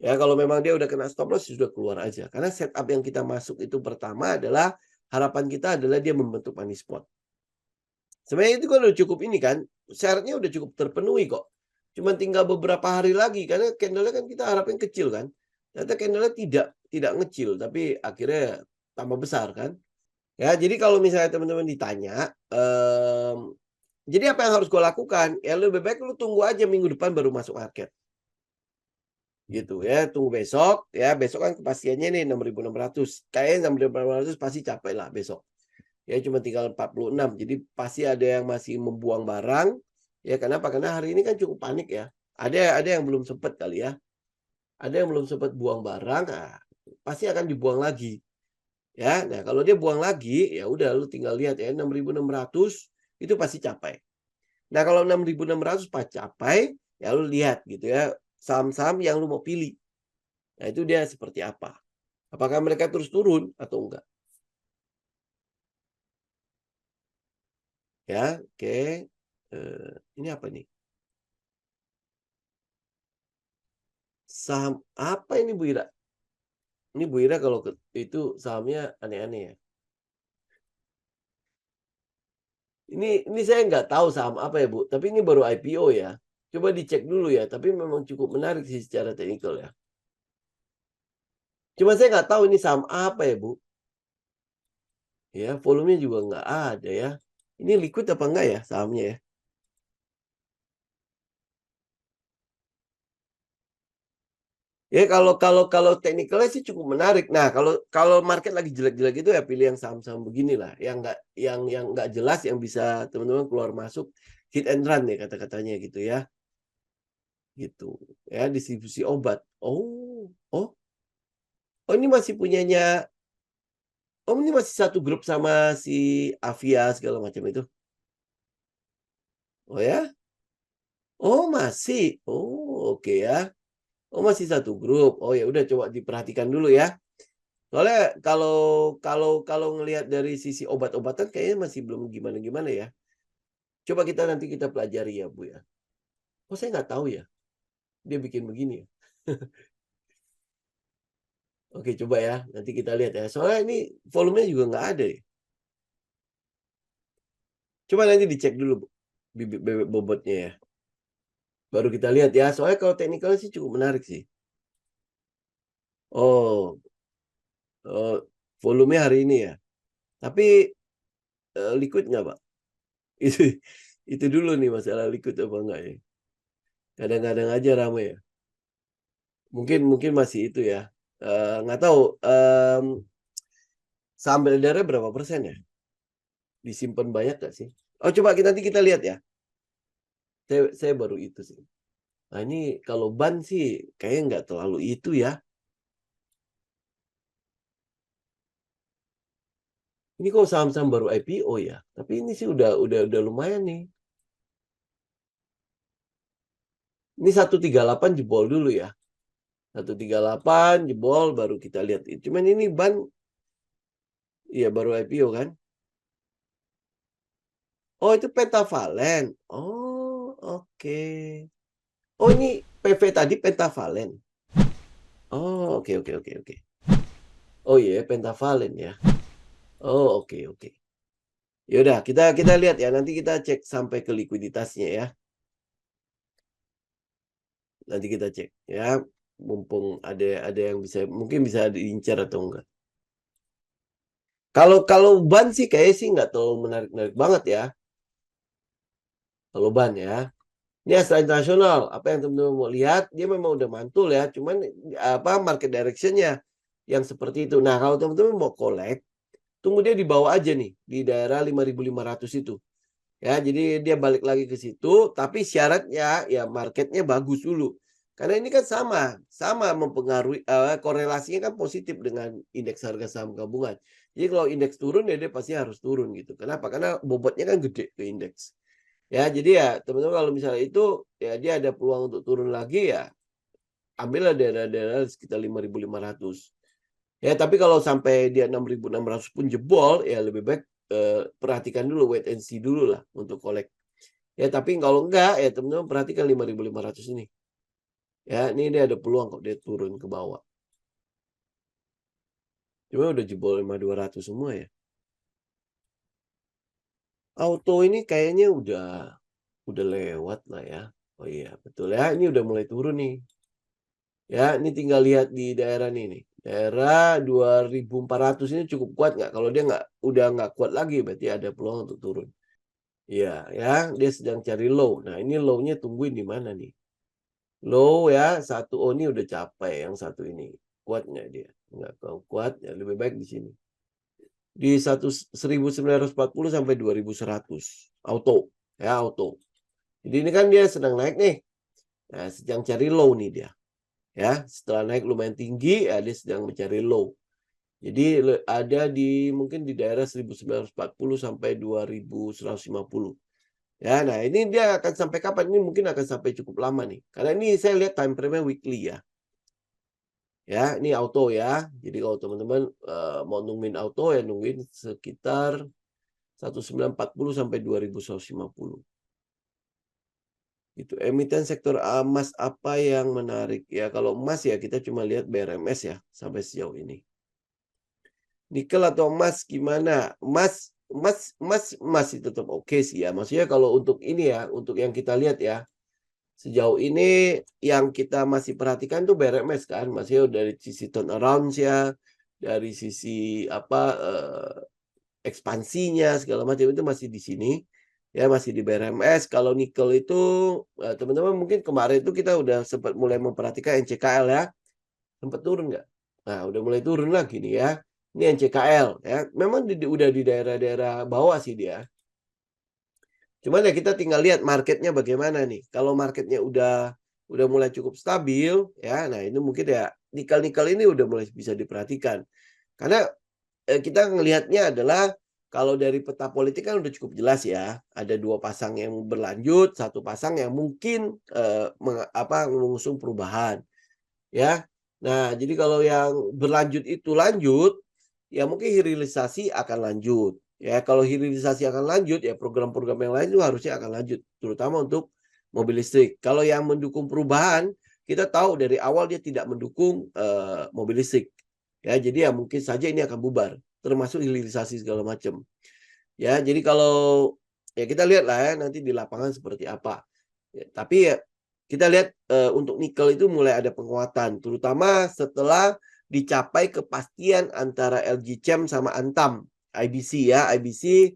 Ya kalau memang dia udah kena stop loss, sudah keluar aja. Karena setup yang kita masuk itu pertama adalah harapan kita adalah dia membentuk money spot. Sebenarnya itu kan udah cukup ini kan, syaratnya udah cukup terpenuhi kok. Cuma tinggal beberapa hari lagi karena candle-nya kan kita harapin kecil kan. Ternyata candle-nya tidak ngecil tapi akhirnya tambah besar kan. Ya, jadi kalau misalnya teman-teman ditanya, jadi apa yang harus gue lakukan? Ya lebih baik lu tunggu aja minggu depan baru masuk market. Gitu ya, tunggu besok ya, besok kan kepastiannya nih 6.600. Kayaknya 6.600 pasti capai lah besok. Ya cuma tinggal 46. Jadi pasti ada yang masih membuang barang. Ya kenapa? Karena hari ini kan cukup panik ya. Ada yang belum sempat kali ya. Ada yang belum sempat buang barang, nah, pasti akan dibuang lagi. Ya, nah kalau dia buang lagi, ya udah lu tinggal lihat ya 6.600 itu pasti capai. Nah, kalau 6.600 pas capai, ya lu lihat gitu ya, saham-saham yang lu mau pilih. Nah, itu dia seperti apa? Apakah mereka terus turun atau enggak? Ya, oke. Ini apa nih? Saham apa ini Bu Ira? Ini Bu Ira kalau itu sahamnya aneh-aneh ya. Ini saya nggak tahu saham apa ya Bu, tapi ini baru IPO ya. Coba dicek dulu ya, tapi memang cukup menarik sih secara teknikal ya. Cuma saya nggak tahu ini saham apa ya Bu. Ya, volumenya juga nggak ada ya. Ini liquid apa enggak ya sahamnya ya? Ya kalau teknikalnya sih cukup menarik. Nah, kalau market lagi jelek-jelek itu ya pilih yang saham-saham beginilah, yang nggak jelas yang bisa teman-teman keluar masuk hit and run ya kata-katanya gitu ya. Gitu. Ya, distribusi obat. Oh. Oh. Oh, ini masih punyanya. Oh, ini masih satu grup sama si Avia segala macam itu. Oh ya? Oh, masih. Oh, oke ya. Oh, masih satu grup. Oh ya udah coba diperhatikan dulu ya. Soalnya kalau ngelihat dari sisi obat-obatan kayaknya masih belum gimana-gimana ya. Coba nanti kita pelajari ya, Bu ya. Oh, saya nggak tahu ya. Dia bikin begini ya. Oke, coba ya. Nanti kita lihat ya. Soalnya ini volumenya juga nggak ada ya. Coba nanti dicek dulu, Bu. Bibit bobotnya ya. Baru kita lihat ya. Soalnya kalau teknikal sih cukup menarik sih. Oh, volumenya hari ini ya. Tapi liquid nggak, Pak? Itu itu dulu nih masalah liquid apa enggak ya. Kadang-kadang aja ramai ya. Mungkin masih itu ya. Nggak tahu. Saham beredarnya berapa persen ya? Disimpan banyak nggak sih? Oh coba nanti kita lihat ya. Saya baru itu sih. Nah ini kalau ban sih kayaknya nggak terlalu itu ya. Ini kok saham-saham baru IPO ya. Tapi ini sih udah lumayan nih. Ini 138 jebol dulu ya. 138 jebol baru kita lihat. Cuman ini ban iya baru IPO kan. Oh itu pentavalen. Oh oke. Oh ini PV tadi pentavalen. Oh oke oke oke oke. Oh iya pentavalen ya. Oh oke oke. Yaudah kita lihat ya. Nanti kita cek sampai ke likuiditasnya ya. Nanti kita cek ya. Mumpung ada yang mungkin bisa diincar atau enggak. Kalau ban sih kayaknya sih nggak terlalu menarik banget ya. Kalau ban ya. Ini asal internasional. Apa yang teman-teman mau lihat, dia memang udah mantul ya. Cuman apa market directionnya yang seperti itu. Nah kalau teman-teman mau collect, tunggu dia di bawah aja nih di daerah 5.500 itu. Ya, jadi dia balik lagi ke situ, tapi syaratnya ya marketnya bagus dulu. Karena ini kan sama mempengaruhi korelasinya kan positif dengan indeks harga saham gabungan. Jadi kalau indeks turun ya dia pasti harus turun gitu. Kenapa? Karena bobotnya kan gede ke indeks. Ya, jadi ya teman-teman kalau misalnya itu ya dia ada peluang untuk turun lagi ya ambillah daerah-daerah sekitar 5.500. Ya, tapi kalau sampai dia 6.600 pun jebol, ya lebih baik, perhatikan dulu, wait and see dulu lah untuk collect. Ya, tapi kalau enggak, ya teman-teman perhatikan 5.500 ini. Ya, ini dia ada peluang kok dia turun ke bawah. Cuma udah jebol 5.200 semua ya. Auto ini kayaknya udah lewat lah ya. Oh iya, betul ya. Ini udah mulai turun nih. Ya, ini tinggal lihat di daerah nih. Daerah 2.400 ini cukup kuat nggak? Kalau dia udah nggak kuat lagi, berarti ada peluang untuk turun. Iya, ya, dia sedang cari low. Nah, ini low-nya tungguin di mana nih? Low ya, oh ini udah capai yang satu ini. Kuat nggak dia? Nggak kuat, ya lebih baik di sini. Di 1940 sampai 2100 auto, ya auto. Jadi ini kan dia sedang naik nih. Nah, sedang cari low nih dia. Ya, setelah naik lumayan tinggi, ya dia sedang mencari low. Jadi ada mungkin di daerah 1940 sampai 2150. Ya, nah ini dia akan sampai kapan? Ini mungkin akan sampai cukup lama nih. Karena ini saya lihat time frame-nya weekly ya. Ya, ini auto ya. Jadi kalau teman-teman mau nungguin auto ya nungguin sekitar 1940 sampai 2150. Itu emiten sektor emas apa yang menarik? Ya, kalau emas ya kita cuma lihat BRMS ya sampai sejauh ini. Nikel atau emas gimana? Emas masih tetap oke sih ya. Maksudnya kalau untuk ini ya, untuk yang kita lihat ya. Sejauh ini yang kita masih perhatikan tuh BRMS kan, maksudnya dari sisi turnaround ya, dari sisi ekspansinya segala macam itu masih di sini. Ya masih di BRMS. Kalau nikel itu teman-teman mungkin kemarin itu kita udah sempat mulai memperhatikan NCKL ya. Sempat turun nggak? Nah, udah mulai turun lagi nih ya. Ini NCKL ya. Memang udah di daerah-daerah bawah sih dia. Cuman ya kita tinggal lihat marketnya bagaimana nih. Kalau marketnya udah mulai cukup stabil ya. Nah, ini mungkin ya nikel-nikel ini udah mulai bisa diperhatikan. Karena kita ngelihatnya adalah kalau dari peta politik kan udah cukup jelas ya. Ada dua pasang yang berlanjut, satu pasang yang mungkin mengusung perubahan ya. Nah, jadi kalau yang berlanjut itu lanjut, ya mungkin hilirisasi akan lanjut. Ya, kalau hilirisasi akan lanjut, ya program-program yang lain itu harusnya akan lanjut, terutama untuk mobil listrik. Kalau yang mendukung perubahan, kita tahu dari awal dia tidak mendukung mobil listrik. Ya, jadi ya mungkin saja ini akan bubar, termasuk hilirisasi segala macam. Ya, jadi kalau ya kita lihat lah ya nanti di lapangan seperti apa. Ya, tapi ya kita lihat untuk nikel itu mulai ada penguatan, terutama setelah dicapai kepastian antara LG Chem sama Antam IBC ya. IBC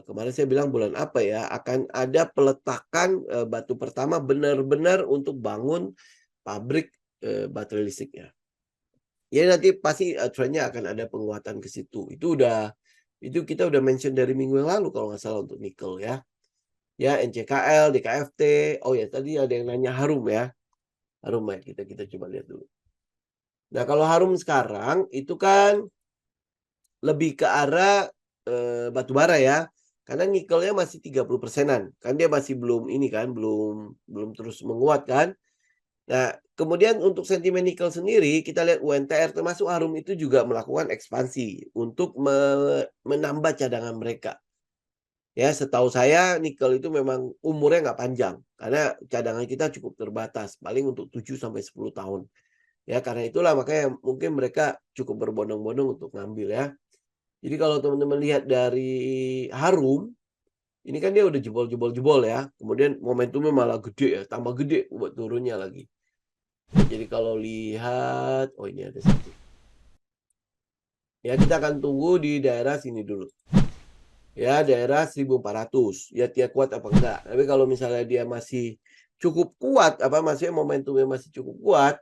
kemarin saya bilang bulan apa ya akan ada peletakan batu pertama benar-benar untuk bangun pabrik baterai listriknya. Ya nanti pasti trennya akan ada penguatan ke situ. Itu kita udah mention dari minggu yang lalu kalau nggak salah untuk nikel ya. Ya NCKL, DKFT. Oh ya tadi ada yang nanya Harum ya. Harum ya kita coba lihat dulu. Nah kalau Harum sekarang itu kan lebih ke arah batu bara ya. Karena nikelnya masih 30%-an. Kan dia masih belum ini kan, belum terus menguat kan. Nah, kemudian untuk sentimen nikel sendiri, kita lihat UNTR termasuk Harum itu juga melakukan ekspansi untuk menambah cadangan mereka. Ya, setahu saya nikel itu memang umurnya nggak panjang karena cadangan kita cukup terbatas, paling untuk 7 sampai 10 tahun. Ya, karena itulah makanya mungkin mereka cukup berbondong-bondong untuk ngambil ya. Jadi kalau teman-teman lihat dari Harum, ini kan dia udah jebol ya. Kemudian momentumnya malah gede ya, tambah gede buat turunnya lagi. Jadi kalau lihat, oh ini ada satu. Ya kita akan tunggu di daerah sini dulu. Ya daerah 1400. Ya dia kuat apa enggak. Tapi kalau misalnya dia masih cukup kuat, maksudnya momentumnya masih cukup kuat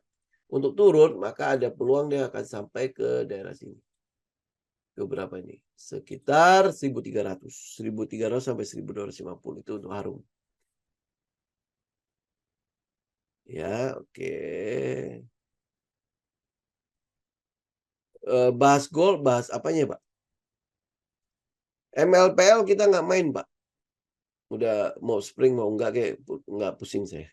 untuk turun, maka ada peluang dia akan sampai ke daerah sini. Ke berapa ini? Sekitar 1300. 1300 sampai 1250 itu untuk Harum. Ya, oke. Bahas gold, bahas apanya, Pak? MLPL kita nggak main, Pak. Udah mau spring mau enggak kayak nggak pusing saya.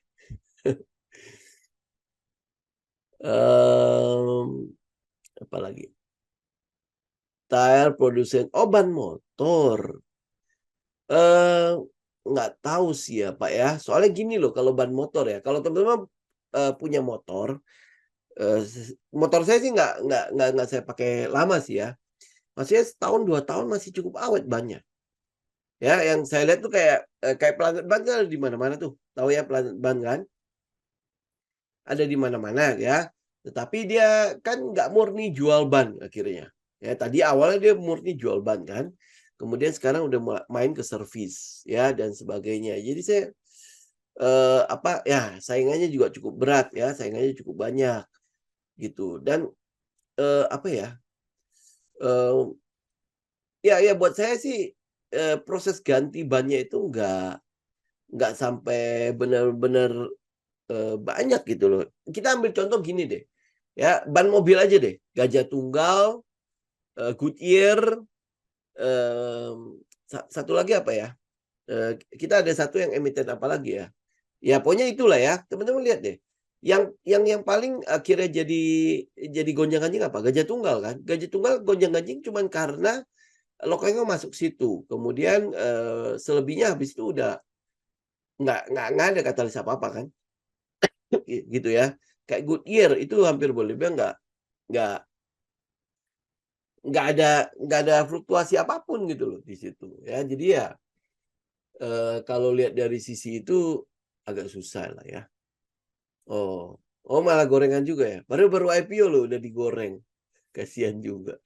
Apa lagi? Tire produsen. Oh, ban motor. Eh, nggak tahu sih ya Pak ya. Soalnya gini loh, kalau ban motor ya, kalau teman-teman punya motor, motor saya sih nggak saya pakai lama sih ya. Maksudnya setahun 2 tahun masih cukup awet bannya. Ya, yang saya lihat tuh kayak Planet Ban kan ada di mana-mana tuh. Tahu ya Planet Ban kan? Ada di mana-mana ya. Tetapi dia kan nggak murni jual ban akhirnya. Ya, tadi awalnya dia murni jual ban kan. Kemudian sekarang udah main ke servis ya dan sebagainya. Jadi saya apa ya saingannya juga cukup berat ya, saingannya cukup banyak gitu. Dan apa ya? eh, ya buat saya sih proses ganti bannya itu nggak sampai benar-benar banyak gitu loh. Kita ambil contoh gini deh. Ya, ban mobil aja deh. Gajah Tunggal, Goodyear, satu lagi apa ya? Kita ada satu yang emiten apa lagi ya? Ya pokoknya itulah ya. Teman-teman lihat deh. Yang paling akhirnya jadi gonjang-ganjing apa? Gajah Tunggal kan. Gajah Tunggal gonjang-ganjing cuman karena lokengnya masuk situ. Kemudian selebihnya habis itu udah nggak ada katalis apa-apa kan. Gitu ya. Kayak Goodyear itu hampir boleh bilang nggak nggak ada fluktuasi apapun gitu loh di situ ya. Jadi ya kalau lihat dari sisi itu agak susah lah ya. Oh malah gorengan juga ya. Baru baru IPO loh udah digoreng. Kasihan juga.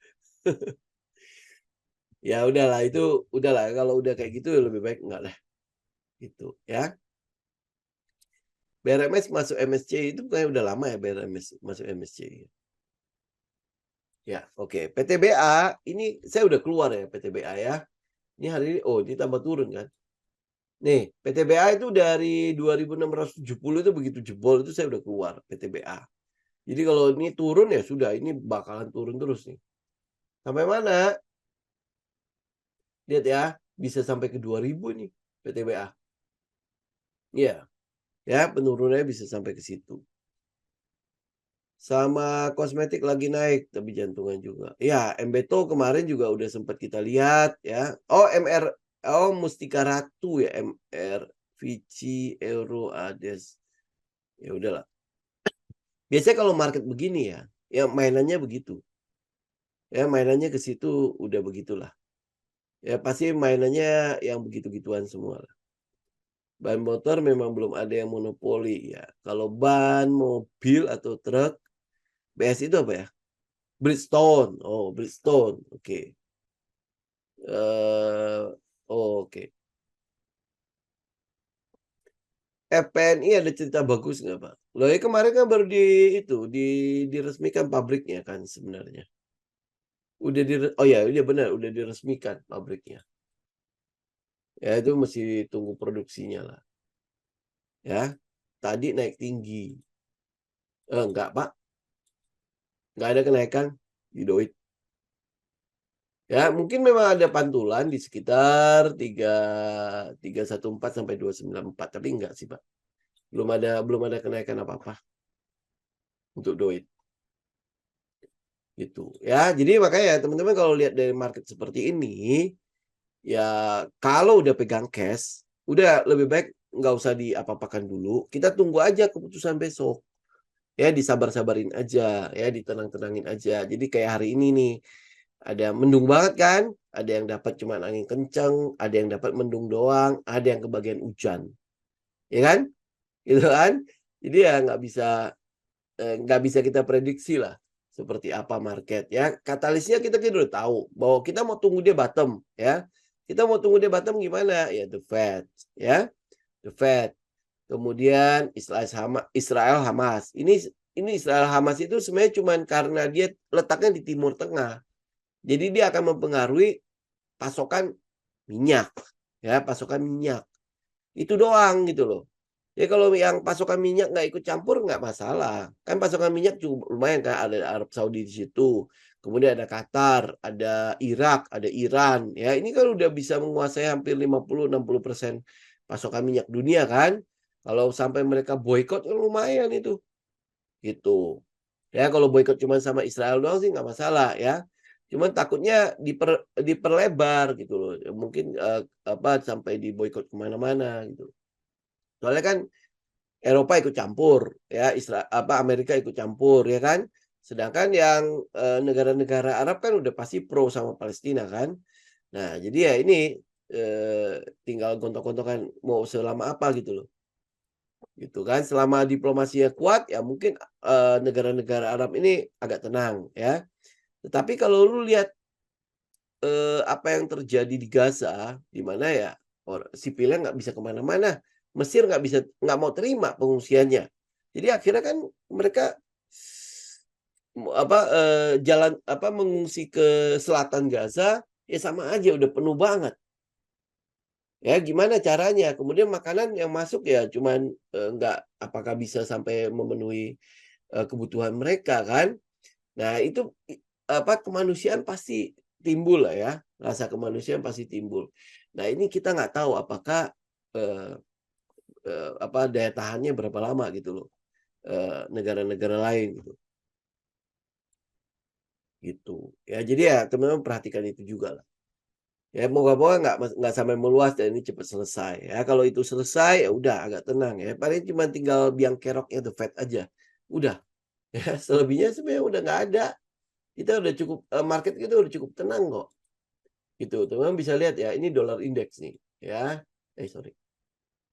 Ya udahlah itu udahlah kalau udah kayak gitu lebih baik enggak lah gitu ya. BRMS masuk MSC itu kayak udah lama ya BRMS masuk MSC. Ya, oke. PTBA ini saya udah keluar ya PTBA ya. Ini hari ini ini tambah turun kan. Nih, PTBA itu dari 2670 itu begitu jebol itu saya udah keluar PTBA. Jadi kalau ini turun ya sudah, ini bakalan turun terus nih. Sampai mana? Lihat ya, bisa sampai ke 2000 nih PTBA. Iya, ya penurunannya bisa sampai ke situ. Sama kosmetik lagi naik, tapi jantungan juga. Ya, Embeto kemarin juga udah sempat kita lihat ya. Mustika Ratu ya, MR, Vici, Euro, Ades. Ya udahlah. Biasanya kalau market begini ya mainannya begitu. Ya mainannya ke situ udah begitulah. Ya pasti mainannya yang begitu-gituan semua. Ban motor memang belum ada yang monopoli ya. Kalau ban mobil atau truk, BS itu apa ya? Bridgestone. Oh, Bridgestone. Oke. Oke. FPNI ada cerita bagus nggak Pak? Loh ya kemarin kan baru diresmikan pabriknya kan sebenarnya. Oh ya, iya benar, udah diresmikan pabriknya. Ya itu mesti tunggu produksinya lah. Ya, tadi naik tinggi. Enggak Pak, nggak ada kenaikan di Doit. Ya, mungkin memang ada pantulan di sekitar 314 sampai 294, tapi enggak sih, Pak. Belum ada kenaikan apa-apa untuk Doit. Gitu. Ya, jadi makanya teman-teman kalau lihat dari market seperti ini, ya kalau udah pegang cash, udah lebih baik nggak usah diapa-apakan dulu. Kita tunggu aja keputusan besok. Ya, disabar-sabarin aja, ya ditenang-tenangin aja. Jadi kayak hari ini nih, ada mendung banget kan, ada yang dapat cuma angin kencang, ada yang dapat mendung doang, ada yang kebagian hujan, ya kan? Gitu kan? Jadi ya nggak bisa kita prediksi lah seperti apa market ya. Katalisnya kita udah tahu bahwa kita mau tunggu dia bottom ya. Kita mau tunggu dia bottom gimana? Ya the Fed ya, the Fed. Kemudian Israel Hamas. Ini Israel Hamas itu sebenarnya cuma karena dia letaknya di Timur Tengah. Jadi dia akan mempengaruhi pasokan minyak, ya pasokan minyak. Itu doang gitu loh. Ya kalau yang pasokan minyak nggak ikut campur nggak masalah. Kan pasokan minyak cukup lumayan kan, ada Arab Saudi di situ. Kemudian ada Qatar, ada Irak, ada Iran. Ya ini kan udah bisa menguasai hampir 50-60% pasokan minyak dunia kan. Kalau sampai mereka boykot kan lumayan itu. Gitu. Ya kalau boikot cuma sama Israel doang sih nggak masalah ya. Cuman takutnya diperlebar gitu loh. Ya mungkin, sampai diboikot kemana mana gitu. Soalnya kan Eropa ikut campur ya, Amerika ikut campur ya kan. Sedangkan yang, negara-negara Arab kan udah pasti pro sama Palestina kan. Nah jadi ya ini, tinggal gontok-gontokan mau selama apa gitu loh. Gitu kan. Selama diplomasinya kuat ya mungkin, negara-negara Arab ini agak tenang ya. Tetapi kalau lu lihat, apa yang terjadi di Gaza, di mana ya sipilnya nggak bisa kemana mana. Mesir nggak mau terima pengungsiannya. Jadi akhirnya kan mereka mengungsi ke selatan Gaza, ya sama aja udah penuh banget. Ya gimana caranya? Kemudian makanan yang masuk ya cuman, nggak apakah bisa sampai memenuhi, kebutuhan mereka kan. Nah itu kemanusiaan pasti timbul lah ya, rasa kemanusiaan pasti timbul. Nah ini kita nggak tahu apakah, eee daya tahannya berapa lama gitu loh, negara-negara lain gitu. Ya jadi ya teman-teman perhatikan itu juga lah. Ya moga-moga nggak sampai meluas dan ini cepat selesai ya. Kalau itu selesai, ya udah agak tenang ya. Paling cuma tinggal biang keroknya The Fed aja. Udah ya, selebihnya sebenarnya udah nggak ada. Kita udah cukup, market kita udah cukup tenang kok, gitu. Teman-teman bisa lihat ya, ini dollar index nih ya. Sorry,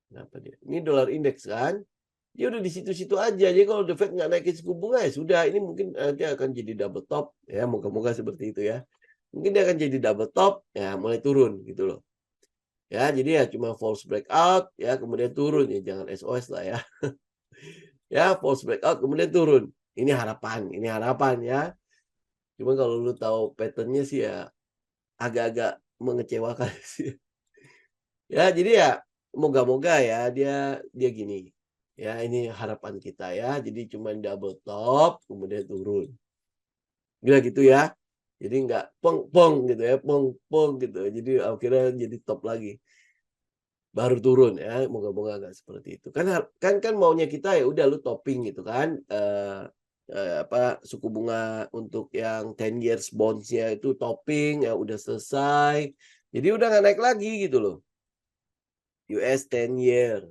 kenapa dia? Ini dollar index kan, dia udah di situ-situ aja. Jadi kalau The Fed nggak naikin suku bunga ya sudah, ini mungkin nanti akan jadi double top ya, moga-moga seperti itu ya. Mungkin dia akan jadi double top, ya mulai turun gitu loh. Ya, jadi ya cuma false breakout, ya kemudian turun, ya jangan SOS lah ya. Ya, false breakout kemudian turun. Ini harapan ya. Cuma kalau lu tahu pattern-nya sih ya agak-agak mengecewakan sih. Ya, jadi ya moga-moga ya dia dia gini. Ya, ini harapan kita ya. Jadi cuma double top kemudian turun. Gila gitu ya. Jadi nggak pong-pong gitu ya, pong-pong gitu. Jadi akhirnya jadi top lagi. Baru turun ya, moga-moga nggak seperti itu. Kan maunya kita ya udah lu topping gitu kan, suku bunga untuk yang 10 years bonds-nya itu topping, ya udah selesai. Jadi udah nggak naik lagi gitu loh, US 10 year.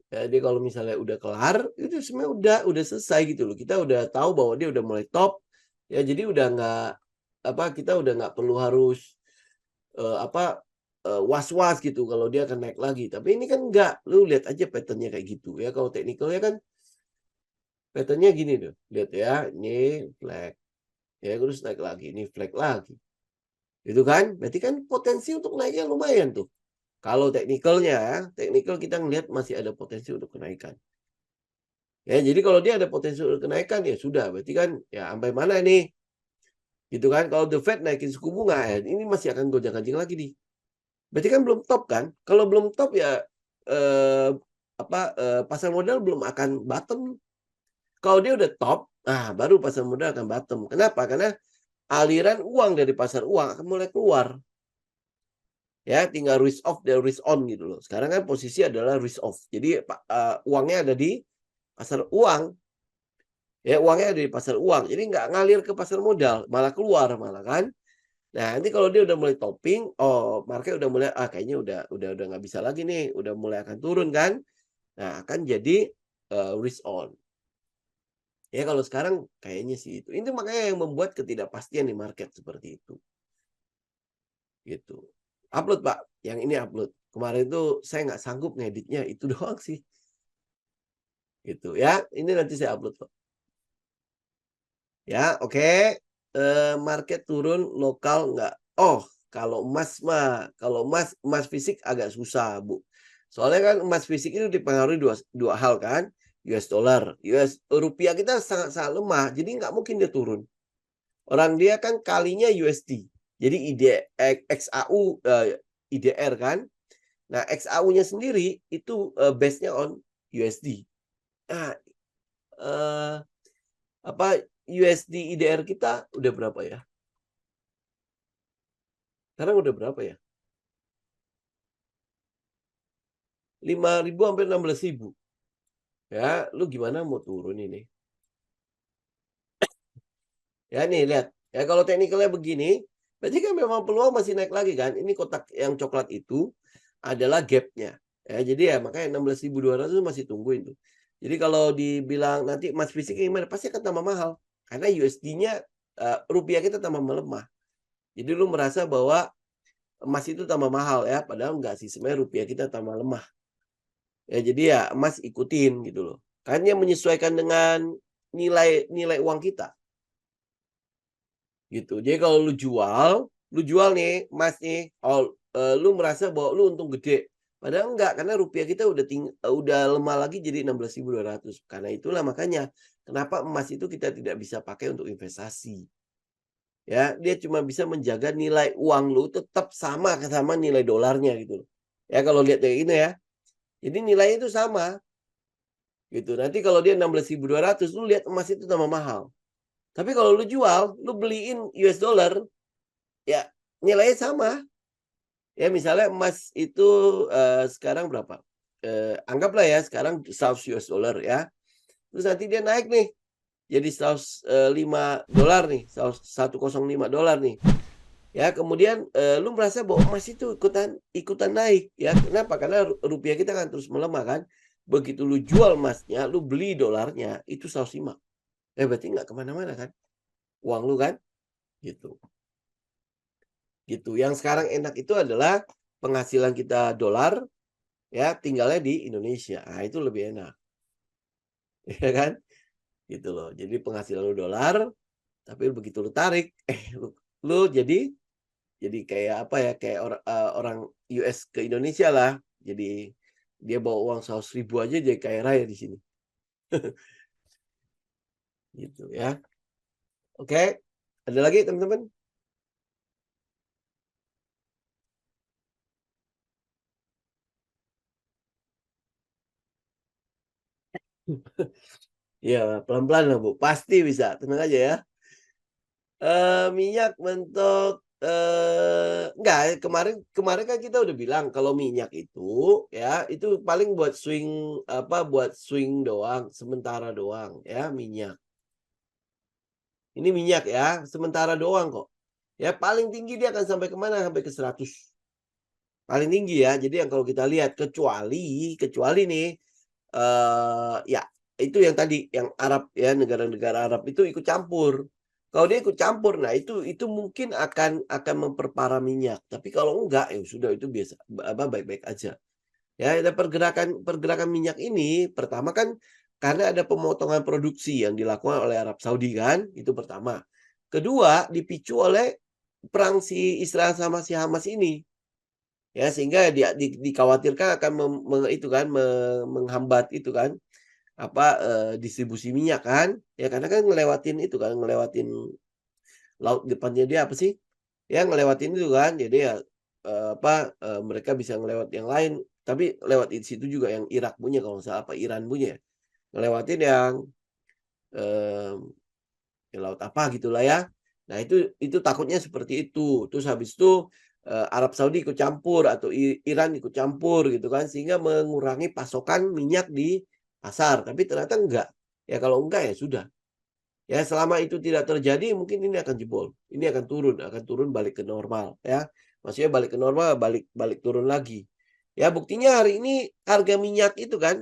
Jadi kalau misalnya udah kelar, itu sebenarnya udah selesai gitu loh. Kita udah tahu bahwa dia udah mulai top, ya jadi udah nggak, kita udah nggak perlu harus was-was gitu kalau dia akan naik lagi. Tapi ini kan enggak, lu lihat aja pattern-nya kayak gitu ya. Kalau teknikalnya kan pattern-nya gini tuh, lihat ya, ini flag, ya terus naik lagi, ini flag lagi. Gitu kan? Berarti kan potensi untuk naiknya lumayan tuh. Kalau teknikalnya ya, teknikal kita ngelihat masih ada potensi untuk kenaikan. Ya, jadi kalau dia ada potensi untuk kenaikan ya sudah, berarti kan ya sampai mana nih? Gitu kan? Kalau The Fed naikin suku bunga, ya ini masih akan gonjang-ganjing lagi nih. Berarti kan belum top kan? Kalau belum top ya eh, pasar modal belum akan bottom. Kalau dia udah top, nah baru pasar modal akan bottom. Kenapa? Karena aliran uang dari pasar uang akan mulai keluar. Ya, tinggal risk off dan risk on gitu loh. Sekarang kan posisi adalah risk off. Jadi uangnya ada di pasar uang. Ya, uangnya ada di pasar uang. Jadi nggak ngalir ke pasar modal, malah keluar malah kan. Nah, nanti kalau dia udah mulai topping, oh, market udah mulai, kayaknya udah nggak bisa lagi nih, udah mulai akan turun kan. Nah, akan jadi, risk on. Ya kalau sekarang kayaknya sih itu. Itu makanya yang membuat ketidakpastian di market seperti itu, gitu. Upload, Pak, yang ini upload. Kemarin itu saya nggak sanggup ngeditnya, itu doang sih, gitu ya. Ini nanti saya upload kok. Ya, oke. Market turun, lokal nggak oh, kalau emas mah, kalau emas fisik agak susah, Bu. Soalnya kan emas fisik itu dipengaruhi dua hal kan, US dollar, rupiah kita sangat-sangat lemah, jadi nggak mungkin dia turun. Orang dia kan kalinya USD. Jadi XAU, IDR kan. Nah, XAU-nya sendiri itu, base-nya on USD. Nah, eee, USD IDR kita udah berapa ya? Sekarang udah berapa ya? 5.000 sampai 16.000. Ya, lu gimana mau turun ini? Ya nih lihat, ya kalau teknikalnya begini, berarti kan memang peluang masih naik lagi kan. Ini kotak yang coklat itu adalah gapnya. Ya, jadi ya makanya 16.200 masih tungguin tuh. Jadi kalau dibilang nanti emas fisik gimana, pasti akan tambah mahal. Karena USD-nya, rupiah kita tambah melemah. Jadi lu merasa bahwa emas itu tambah mahal ya, padahal enggak sih, sebenarnya rupiah kita tambah lemah. Ya jadi ya emas ikutin gitu loh. Kan yang menyesuaikan dengan nilai nilai uang kita. Gitu. Jadi kalau lu jual nih emas nih, lu merasa bahwa lu untung gede. Padahal enggak, karena rupiah kita udah lemah lagi jadi 16.200. Karena itulah makanya kenapa emas itu kita tidak bisa pakai untuk investasi. Ya, dia cuma bisa menjaga nilai uang lu tetap sama nilai dolarnya gitu loh. Ya kalau lihat kayak gini ya. Jadi nilainya itu sama gitu. Nanti kalau dia 16.200 lu lihat emas itu tambah mahal. Tapi kalau lu jual, lu beliin US dollar, ya nilainya sama. Ya misalnya emas itu, sekarang berapa? Anggaplah ya sekarang 100 US dollar ya. Terus nanti dia naik nih jadi 105 dolar nih, 105 dolar nih. Ya kemudian, lu merasa bahwa emas itu ikutan ikutan naik ya. Kenapa? Karena rupiah kita kan terus melemah kan. Begitu lu jual emasnya, lu beli dolarnya, itu 105. Berarti nggak kemana mana kan uang lu kan, gitu. Gitu. Yang sekarang enak itu adalah penghasilan kita dolar, ya tinggalnya di Indonesia. Nah, itu lebih enak. Ya kan? Gitu loh. Jadi penghasilan lu dolar, tapi begitu lu tarik, lu jadi kayak apa ya, kayak orang US ke Indonesia lah. Jadi dia bawa uang 100.000 aja jadi kaya raya di sini. Gitu ya. Oke. Ada lagi teman-teman? Ya, pelan-pelan lah, Bu. Pasti bisa, tenang aja ya. Minyak mentok, enggak, kemarin kemarin kan kita udah bilang kalau minyak itu paling buat swing, apa, buat swing doang, sementara doang ya, minyak. Ini minyak ya, sementara doang kok. Ya paling tinggi dia akan sampai ke mana? Sampai ke 100. Paling tinggi ya. Jadi yang kalau kita lihat kecuali kecuali nih, ya itu yang tadi, yang Arab ya, negara-negara Arab itu ikut campur. Kalau dia ikut campur, nah itu mungkin akan memperparah minyak. Tapi kalau enggak, ya sudah itu biasa, apa, baik-baik aja. Ya, ada pergerakan pergerakan minyak ini pertama kan karena ada pemotongan produksi yang dilakukan oleh Arab Saudi kan, itu pertama. Kedua, dipicu oleh perang si Israel sama si Hamas ini. Ya, sehingga dikhawatirkan akan itu kan menghambat itu kan, apa, distribusi minyak kan. Ya karena kan ngelewatin itu kan, ngelewatin laut depannya dia apa sih? Ya ngelewatin itu kan. Jadi ya, apa, mereka bisa ngelewat yang lain, tapi lewat di situ juga yang Irak punya kalau nggak salah, apa Iran punya ya. Ngelewatin yang, mmm, laut apa gitulah ya. Nah itu takutnya seperti itu. Terus habis itu, Arab Saudi ikut campur atau Iran ikut campur gitu kan, sehingga mengurangi pasokan minyak di pasar, tapi ternyata enggak. Ya kalau enggak ya sudah. Ya selama itu tidak terjadi mungkin ini akan jebol. Ini akan turun balik ke normal ya. Maksudnya balik ke normal, balik balik turun lagi. Ya buktinya hari ini harga minyak itu kan,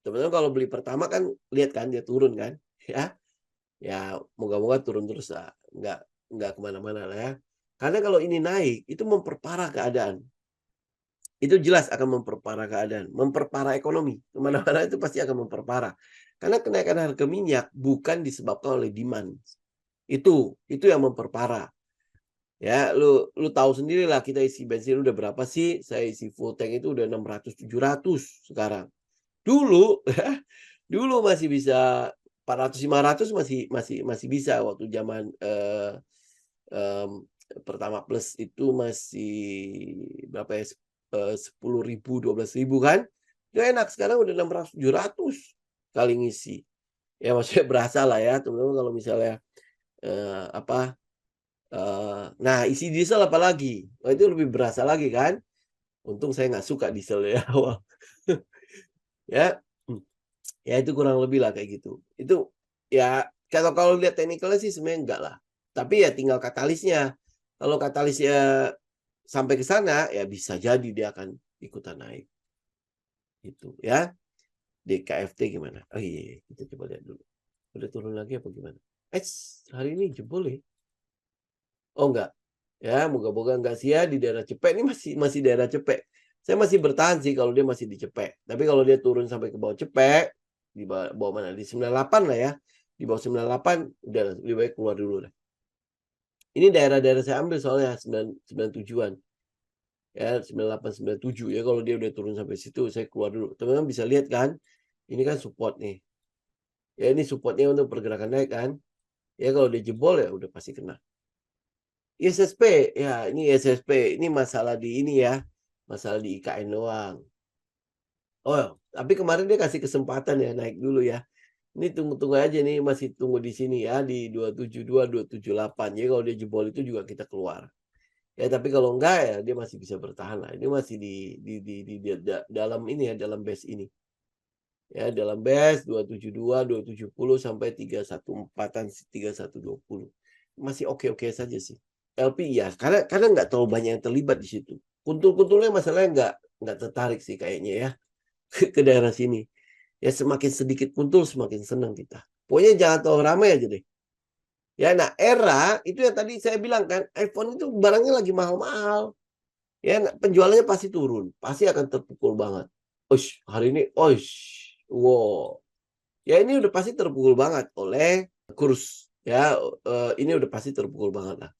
teman-teman kalau beli pertama kan lihat kan dia turun kan, ya. Ya moga-moga turun terus lah, nggak kemana mana lah ya. Karena kalau ini naik, itu memperparah keadaan. Itu jelas akan memperparah keadaan, memperparah ekonomi. Kemana mana itu pasti akan memperparah. Karena kenaikan harga minyak bukan disebabkan oleh demand. Itu yang memperparah. Ya, lu tahu sendirilah kita isi bensin udah berapa sih? Saya isi full tank itu udah 600, 700 sekarang. Dulu dulu masih bisa 400, 500 masih bisa waktu zaman, mmm, Pertamax itu masih berapa ya, 10.000, 12.000 kan. Itu enak, sekarang udah 600, 700 kali ngisi. Ya maksudnya berasa lah ya teman-teman kalau misalnya, apa, nah isi diesel apalagi, wah itu lebih berasa lagi kan. Untung saya nggak suka diesel ya awal. Ya, Ya itu kurang lebih lah kayak gitu. Itu ya kalau lihat teknikalnya sih sebenarnya enggak lah. Tapi ya tinggal katalisnya. Kalau katalisnya sampai ke sana ya bisa jadi dia akan ikutan naik. Itu ya. DKFT gimana? Oh iya, kita coba lihat dulu. Udah turun lagi apa gimana? Hari ini jebol ya. Oh enggak. Ya, moga-moga enggak sih ya di daerah cepek ini masih daerah cepek. Saya masih bertahan sih kalau dia masih di cepek. Tapi kalau dia turun sampai ke bawah cepek, di bawah mana? Di 98 lah ya. Di bawah 98 udah lebih baik keluar dulu lah. Ini daerah-daerah saya ambil soalnya 97-an. Ya, 98 97 ya kalau dia udah turun sampai situ saya keluar dulu. Teman-teman bisa lihat kan? Ini kan support nih. Ya ini supportnya untuk pergerakan naik kan. Ya kalau dia jebol ya udah pasti kena. ISSP, ya ini ISSP, ini masalah di ini ya, masalah di IKN doang. Oh, tapi kemarin dia kasih kesempatan ya naik dulu ya. Ini tunggu-tunggu aja nih, masih tunggu di sini ya di 272, 278. Jadi kalau dia jebol itu juga kita keluar. Ya tapi kalau enggak ya dia masih bisa bertahan lah. Ini masih dalam ini ya, dalam base ini. Ya, dalam base 272, 270 sampai 314-an, 3120. Masih oke-oke saja sih. LP ya, karena nggak terlalu banyak yang terlibat di situ. Kuntul-kuntulnya masalahnya nggak tertarik sih kayaknya ya ke daerah sini. Ya semakin sedikit kuntul semakin senang kita. Pokoknya jangan terlalu ramai aja deh. Ya, nah era itu yang tadi saya bilang kan, iPhone itu barangnya lagi mahal-mahal. Ya, penjualannya pasti turun, pasti akan terpukul banget. Oish, hari ini, oish, wow. Ya ini udah pasti terpukul banget oleh kurs. Ya, ini udah pasti terpukul banget lah.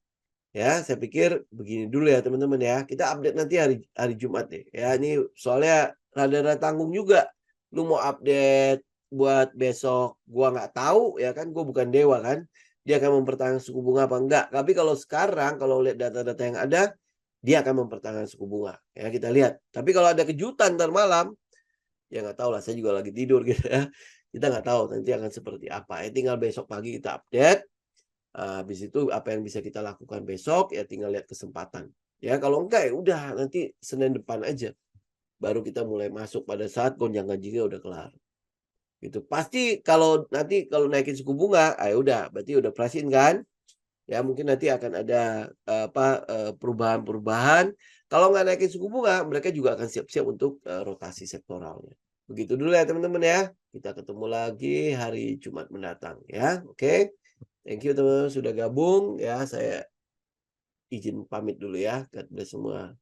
Ya, saya pikir begini dulu ya teman-teman ya. Kita update nanti hari Jumat deh. Ya, ini soalnya rada-rada tanggung juga. Lu mau update buat besok, gua nggak tahu ya kan, gua bukan dewa kan. Dia akan mempertahankan suku bunga apa enggak. Tapi kalau sekarang kalau lihat data-data yang ada, dia akan mempertahankan suku bunga. Ya, kita lihat. Tapi kalau ada kejutan ntar malam, ya nggak tahu lah. Saya juga lagi tidur gitu ya. Kita nggak tahu nanti akan seperti apa. Ya, tinggal besok pagi kita update. Habis itu apa yang bisa kita lakukan besok ya tinggal lihat kesempatan. Ya kalau enggak ya udah nanti Senin depan aja. Baru kita mulai masuk pada saat gonjang-ganjingnya udah kelar. Gitu. Pasti kalau nanti kalau naikin suku bunga, udah berarti udah pricing kan? Ya mungkin nanti akan ada perubahan-perubahan. Kalau nggak naikin suku bunga, mereka juga akan siap-siap untuk rotasi sektoralnya. Begitu dulu ya teman-teman ya. Kita ketemu lagi hari Jumat mendatang ya. Oke. Thank you teman-teman sudah gabung ya. Saya izin pamit dulu ya. God bless semua.